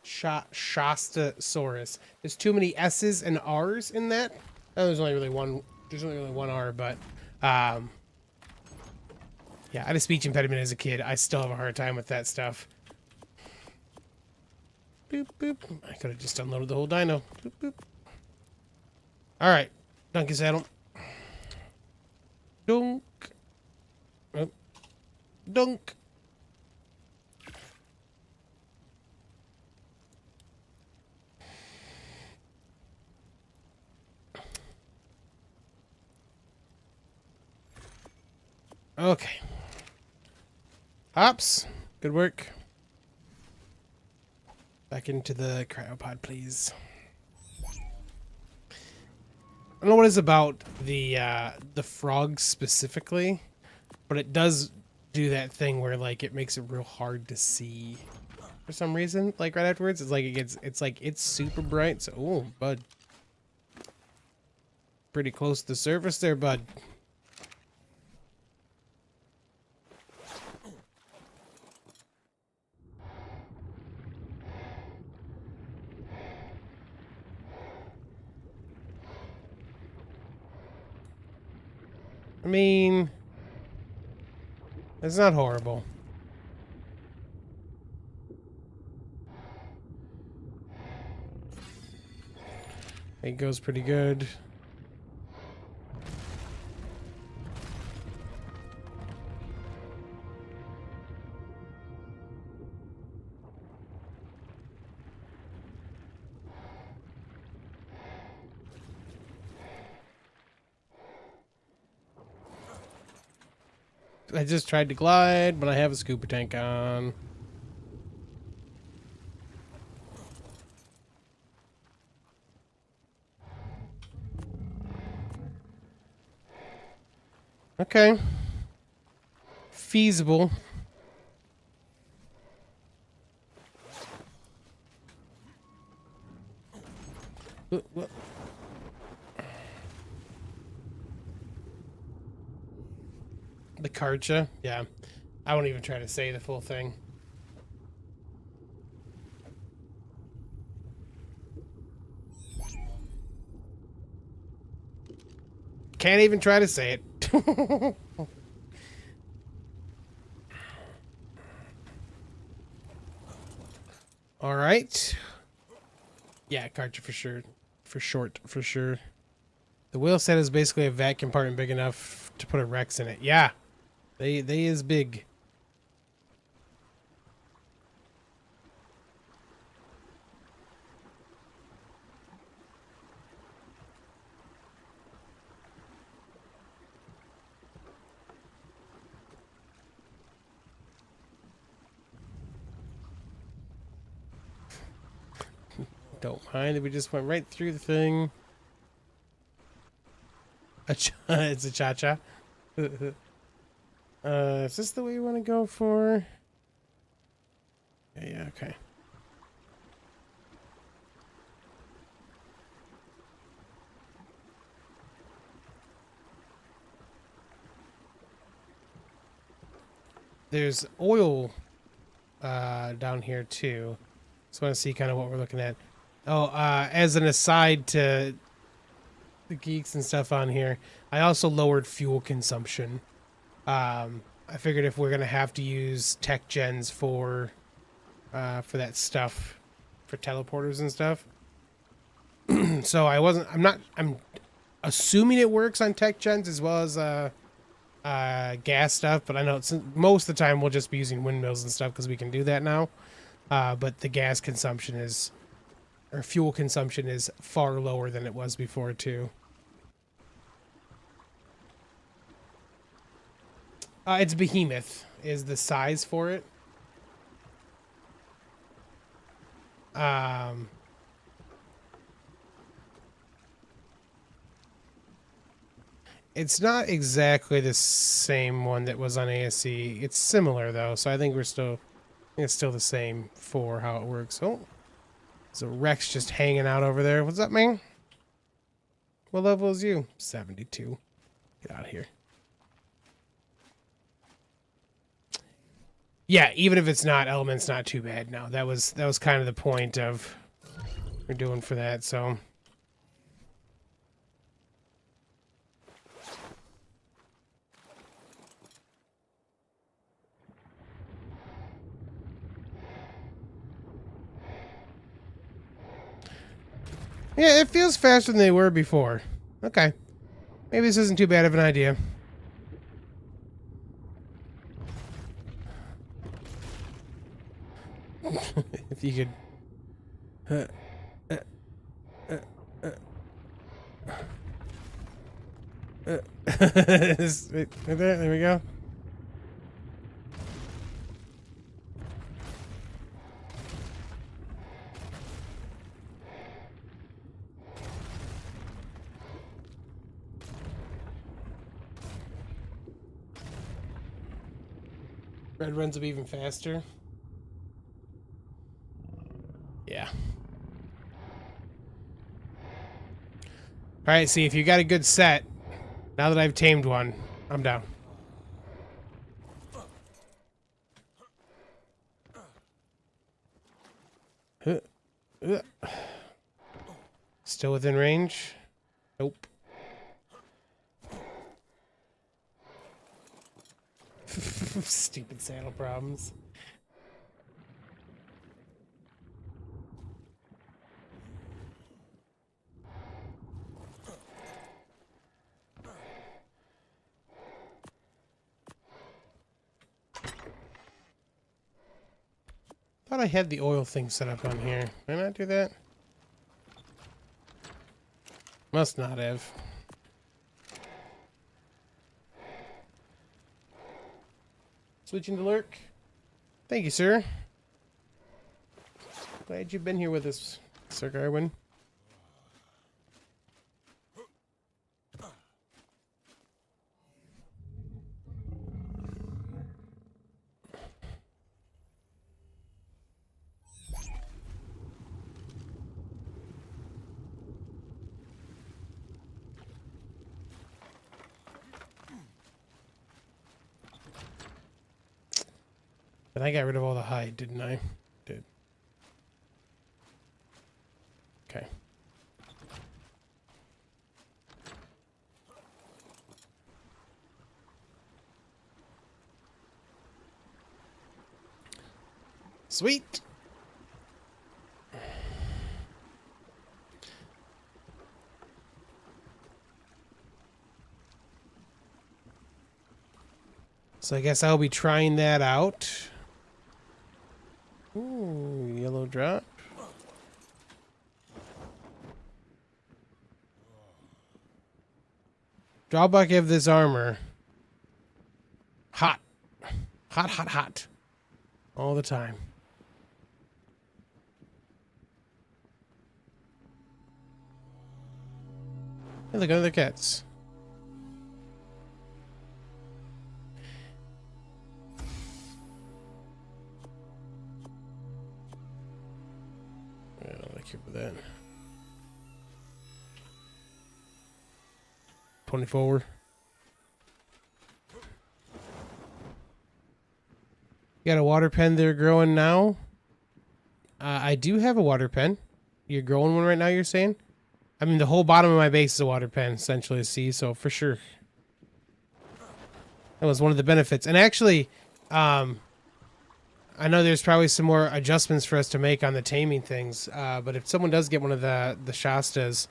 Shastasaurus. There's too many S's and R's in that. Oh, there's only really one. There's only really one R, but yeah, I had a speech impediment as a kid. I still have a hard time with that stuff. Boop boop. I could have just unloaded the whole dino. Boop boop. All right, donkey saddle. Dunk. Oh. Dunk. Okay. Hops. Good work. Back into the cryopod, please. I don't know what it's about the frogs specifically, but it does do that thing where like it makes it real hard to see for some reason. Like right afterwards, it's like it's super bright. So, oh, bud, pretty close to the surface there, bud. I mean, it's not horrible. It goes pretty good. I just tried to glide, but I have a scuba tank on. Okay. Feasible. What? The Karcha? Yeah. I won't even try to say the full thing. Can't even try to say it. All right. Yeah, Karcha for sure. For short, for sure. The whale set is basically a vac compartment big enough to put a Rex in it. Yeah. They is big. Don't mind that we just went right through the thing. It's a cha-cha. Is this the way you want to go for? Yeah, okay. There's oil down here too. Just want to see kind of what we're looking at. Oh, as an aside to the geeks and stuff on here, I also lowered fuel consumption. I figured if we're gonna have to use tech gens for that stuff, for teleporters and stuff. So I'm assuming it works on tech gens as well as gas stuff, but I know most of the time we'll just be using windmills and stuff because we can do that now. But the gas consumption or fuel consumption is far lower than it was before too. It's Behemoth is the size for it. It's not exactly the same one that was on ASC. It's similar though, so I think it's still the same for how it works. Oh, there's a Rex just hanging out over there. What's up, man? What level is you? 72. Get out of here. Yeah, even if it's not element's not too bad. No, that was kind of the point of we're doing for that. So. Yeah, it feels faster than they were before. Okay. Maybe this isn't too bad of an idea. If you could... Right there we go. Red runs up even faster. Yeah. Alright, see, if you got a good set, now that I've tamed one, I'm down. Still within range? Nope. Stupid saddle problems. Thought I had the oil thing set up on here. Did I not do that? Must not have. Switching to lurk. Thank you, sir. Glad you've been here with us, Sir Garwin. But I got rid of all the hide, didn't I? Did. Okay. Sweet. So I guess I'll be trying that out. Ooh, yellow drop. Drawback of this armor. Hot. Hot, hot, hot. All the time. Hey, look, another cats. I don't like you for that. 24. You got a water pen there growing now? I do have a water pen. You're growing one right now, you're saying? I mean, the whole bottom of my base is a water pen, essentially, see, so for sure. That was one of the benefits. And actually, I know there's probably some more adjustments for us to make on the taming things, but if someone does get one of the Shastas,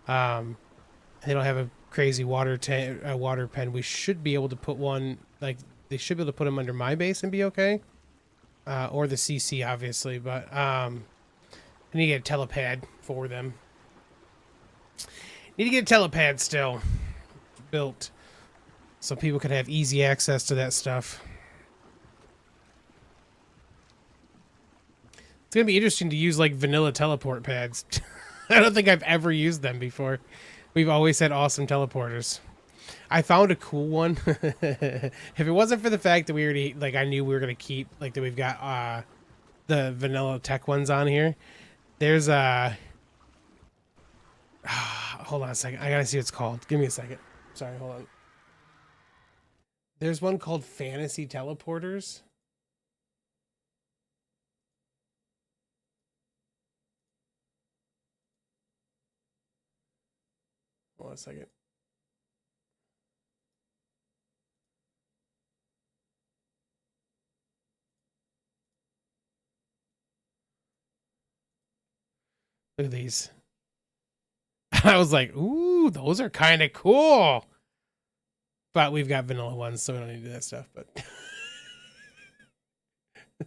they don't have a crazy water pen, we should be able to put one, like, they should be able to put them under my base and be okay. Or the CC, obviously, but I need to get a telepad for them. Need to get a telepad still built so people can have easy access to that stuff. It's going to be interesting to use, like, vanilla teleport pads. I don't think I've ever used them before. We've always had awesome teleporters. I found a cool one. If it wasn't for the fact that we already, like, I knew we were going to keep, like, that we've got the vanilla tech ones on here. There's a... hold on a second. I got to see what it's called. Give me a second. Sorry, hold on. There's one called Fantasy Teleporters. Hold on a second. Look at these. I was like, ooh, those are kind of cool. But we've got vanilla ones, so we don't need to do that stuff. But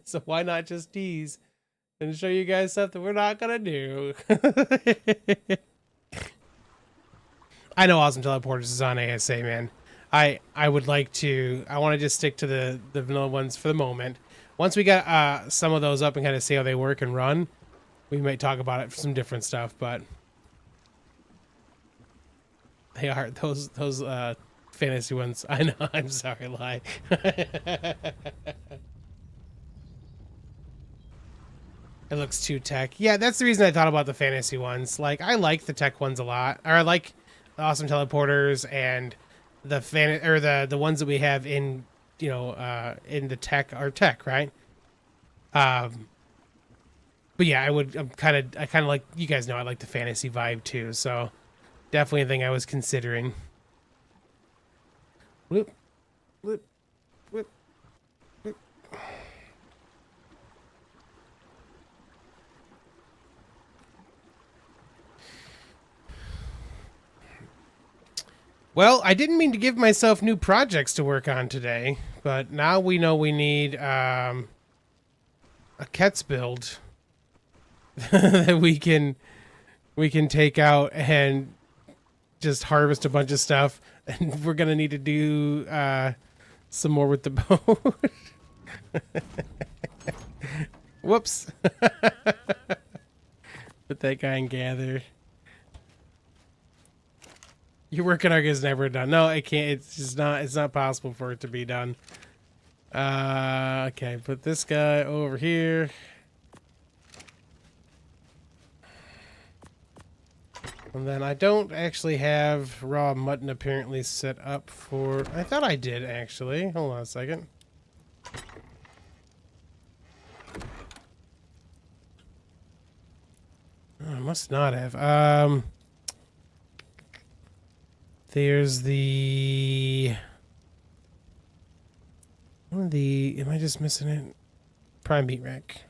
so why not just tease and show you guys something we're not going to do? I know Awesome Teleporters is on ASA, man. I would like to... I want to just stick to the vanilla ones for the moment. Once we get some of those up and kind of see how they work and run, we might talk about it for some different stuff, but... They are those fantasy ones. I know. I'm sorry, lie. It looks too tech. Yeah, that's the reason I thought about the fantasy ones. Like, I like the tech ones a lot, or I like the Awesome Teleporters and the ones that we have in, you know, in the tech right? But yeah, I kind of like, you guys know I like the fantasy vibe too, so definitely a thing I was considering. Whoop, whoop, whoop, whoop. Well, I didn't mean to give myself new projects to work on today, but now we know we need a Kets build that we can take out and just harvest a bunch of stuff, and we're gonna need to do some more with the boat. Whoops. Put that guy in gather. Your work in ARK is never done. No, it can't. It's just not. It's not possible for it to be done. Okay, put this guy over here. And then I don't actually have raw mutton apparently set up for... I thought I did, actually. Hold on a second. Oh, I must not have. There's the... One of the... Am I just missing it? Prime meat rack.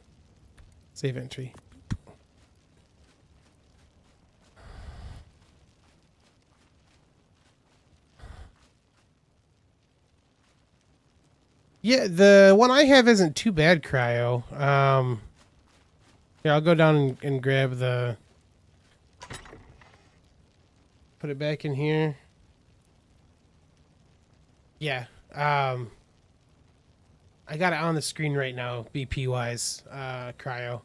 Save entry. Yeah, the one I have isn't too bad, Cryo. Yeah, I'll go down and grab the... Put it back in here. Yeah, I got it on the screen right now, BP-wise, Cryo.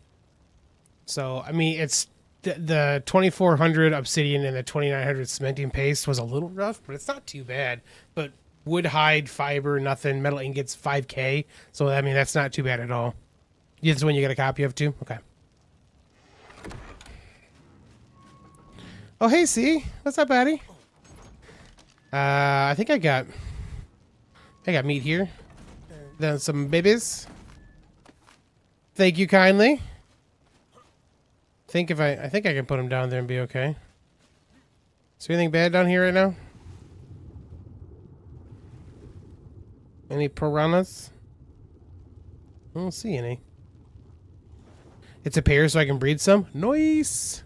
So, I mean, it's The 2400 obsidian and the 2900 cementing paste was a little rough, but it's not too bad. But wood, hide, fiber, nothing. Metal ingots, 5K. So, I mean, that's not too bad at all. This is one you got a copy of, too? Okay. Oh, hey, C. What's up, buddy? I think I got meat here. Then some babies. Thank you kindly. I think I can put them down there and be okay. Is there anything bad down here right now? Any piranhas? I don't see any. It's a pair so I can breed some? Nice!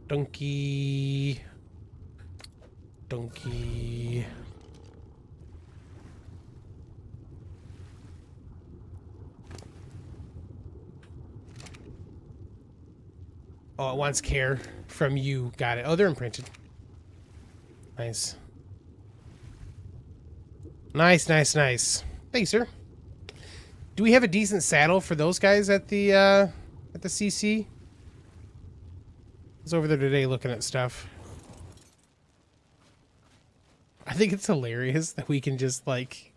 Donkey. Donkey. Oh, it wants care from you. Got it. Oh, they're imprinted. Nice. Nice, nice, nice. Thanks, sir. Do we have a decent saddle for those guys at the CC? I was over there today looking at stuff. I think it's hilarious that we can just, like...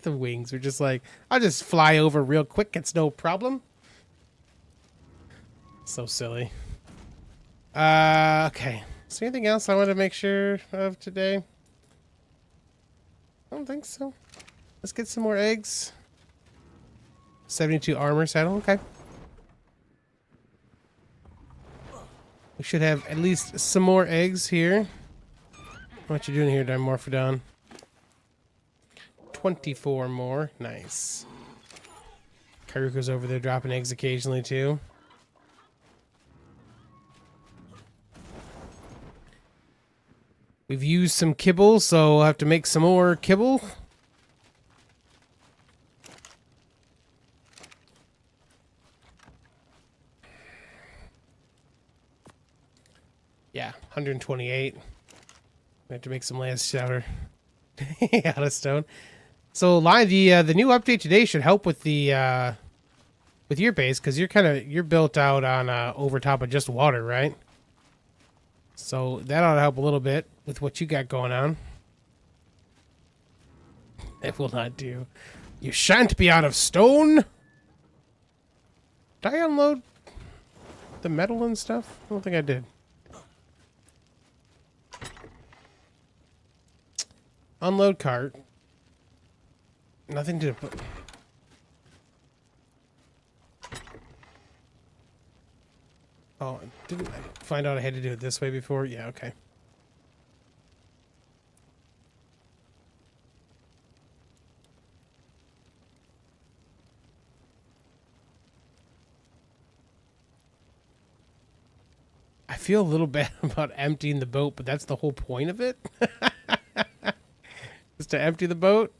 the wings are just like, I'll just fly over real quick. It's no problem. So silly. Okay. Is there anything else I want to make sure of today? I don't think so. Let's get some more eggs. 72 armor saddle. Okay. We should have at least some more eggs here. What you doing here, Dimorphodon? 24 more. Nice. Karuko's over there dropping eggs occasionally, too. We've used some kibble, so we'll have to make some more kibble. Yeah, 128. We have to make some last shouter out of stone. So, the new update today should help with the with your base, because you're built out on over top of just water, right? So that ought to help a little bit with what you got going on. It will not do. You shan't be out of stone. Did I unload the metal and stuff? I don't think I did. Unload cart. Nothing to put. Oh, didn't I find out I had to do it this way before? Yeah, okay. I feel a little bad about emptying the boat, but that's the whole point of it. Is to empty the boat.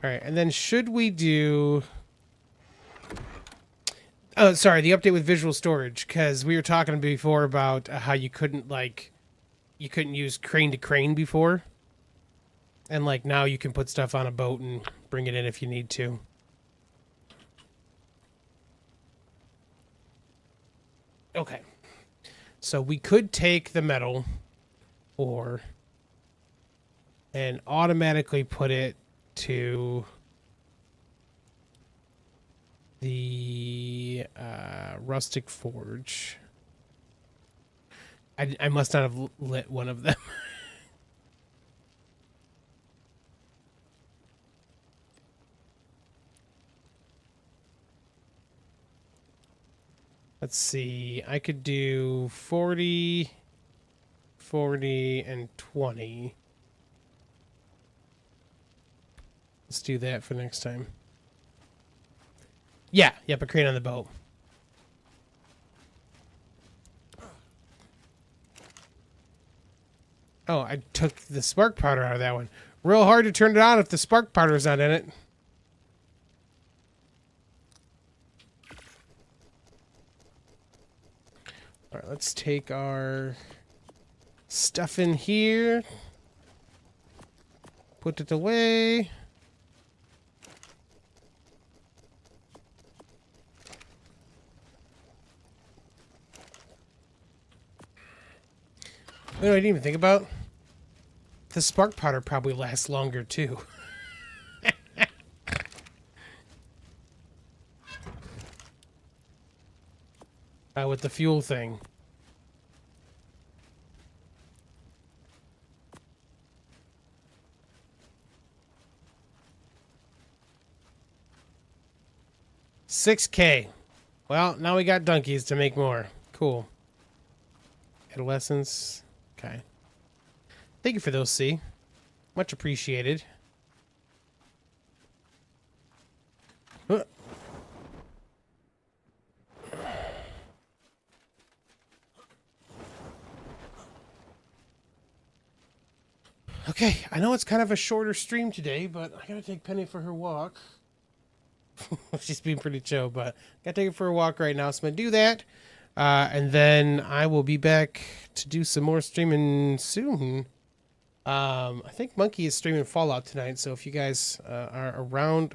All right, and then should we do... Oh, sorry, the update with visual storage, because we were talking before about how you couldn't, like, you couldn't use crane to crane before. And, like, now you can put stuff on a boat and bring it in if you need to. Okay. So we could take the metal ore and automatically put it to the rustic forge. I must not have lit one of them. Let's see. I could do 40, 40, and 20. Let's do that for next time. Yeah, yep, a crane on the boat. Oh, I took the spark powder out of that one. Real hard to turn it on if the spark powder's not in it. All right, let's take our stuff in here. Put it away. You know what I didn't even think about? The spark powder probably lasts longer too. With the fuel thing. $6K. Well, now we got donkeys to make more. Cool. Adolescents. Okay. Thank you for those, C. Much appreciated. Okay, I know it's kind of a shorter stream today, but I gotta take Penny for her walk. She's being pretty chill, but gotta take her for a walk right now, so I'm gonna do that. And then I will be back to do some more streaming soon. I think Monkey is streaming Fallout tonight, so if you guys are around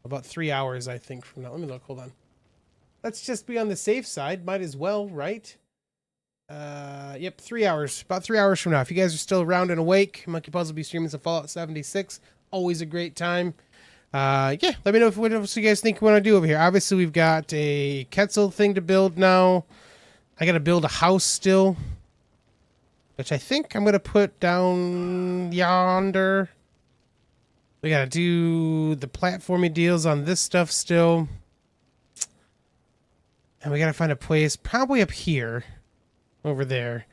about 3 hours, I think, from now. Let me look, hold on. Let's just be on the safe side, might as well, right? Yep, 3 hours. About 3 hours from now. If you guys are still around and awake, Monkey Puzzle will be streaming some Fallout 76. Always a great time. Yeah, let me know what else you guys think you want to do over here. Obviously, we've got a Quetzal thing to build now. I got to build a house still, which I think I'm going to put down yonder. We got to do the platforming deals on this stuff still. And we got to find a place, probably up here, over there,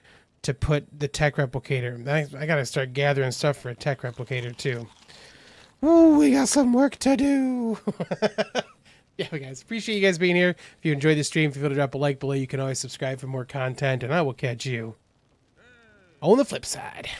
to put the tech replicator. I got to start gathering stuff for a tech replicator, too. Ooh, we got some work to do. Yeah, guys, appreciate you guys being here. If you enjoyed the stream, feel free to drop a like below. You can always subscribe for more content, and I will catch you on the flip side.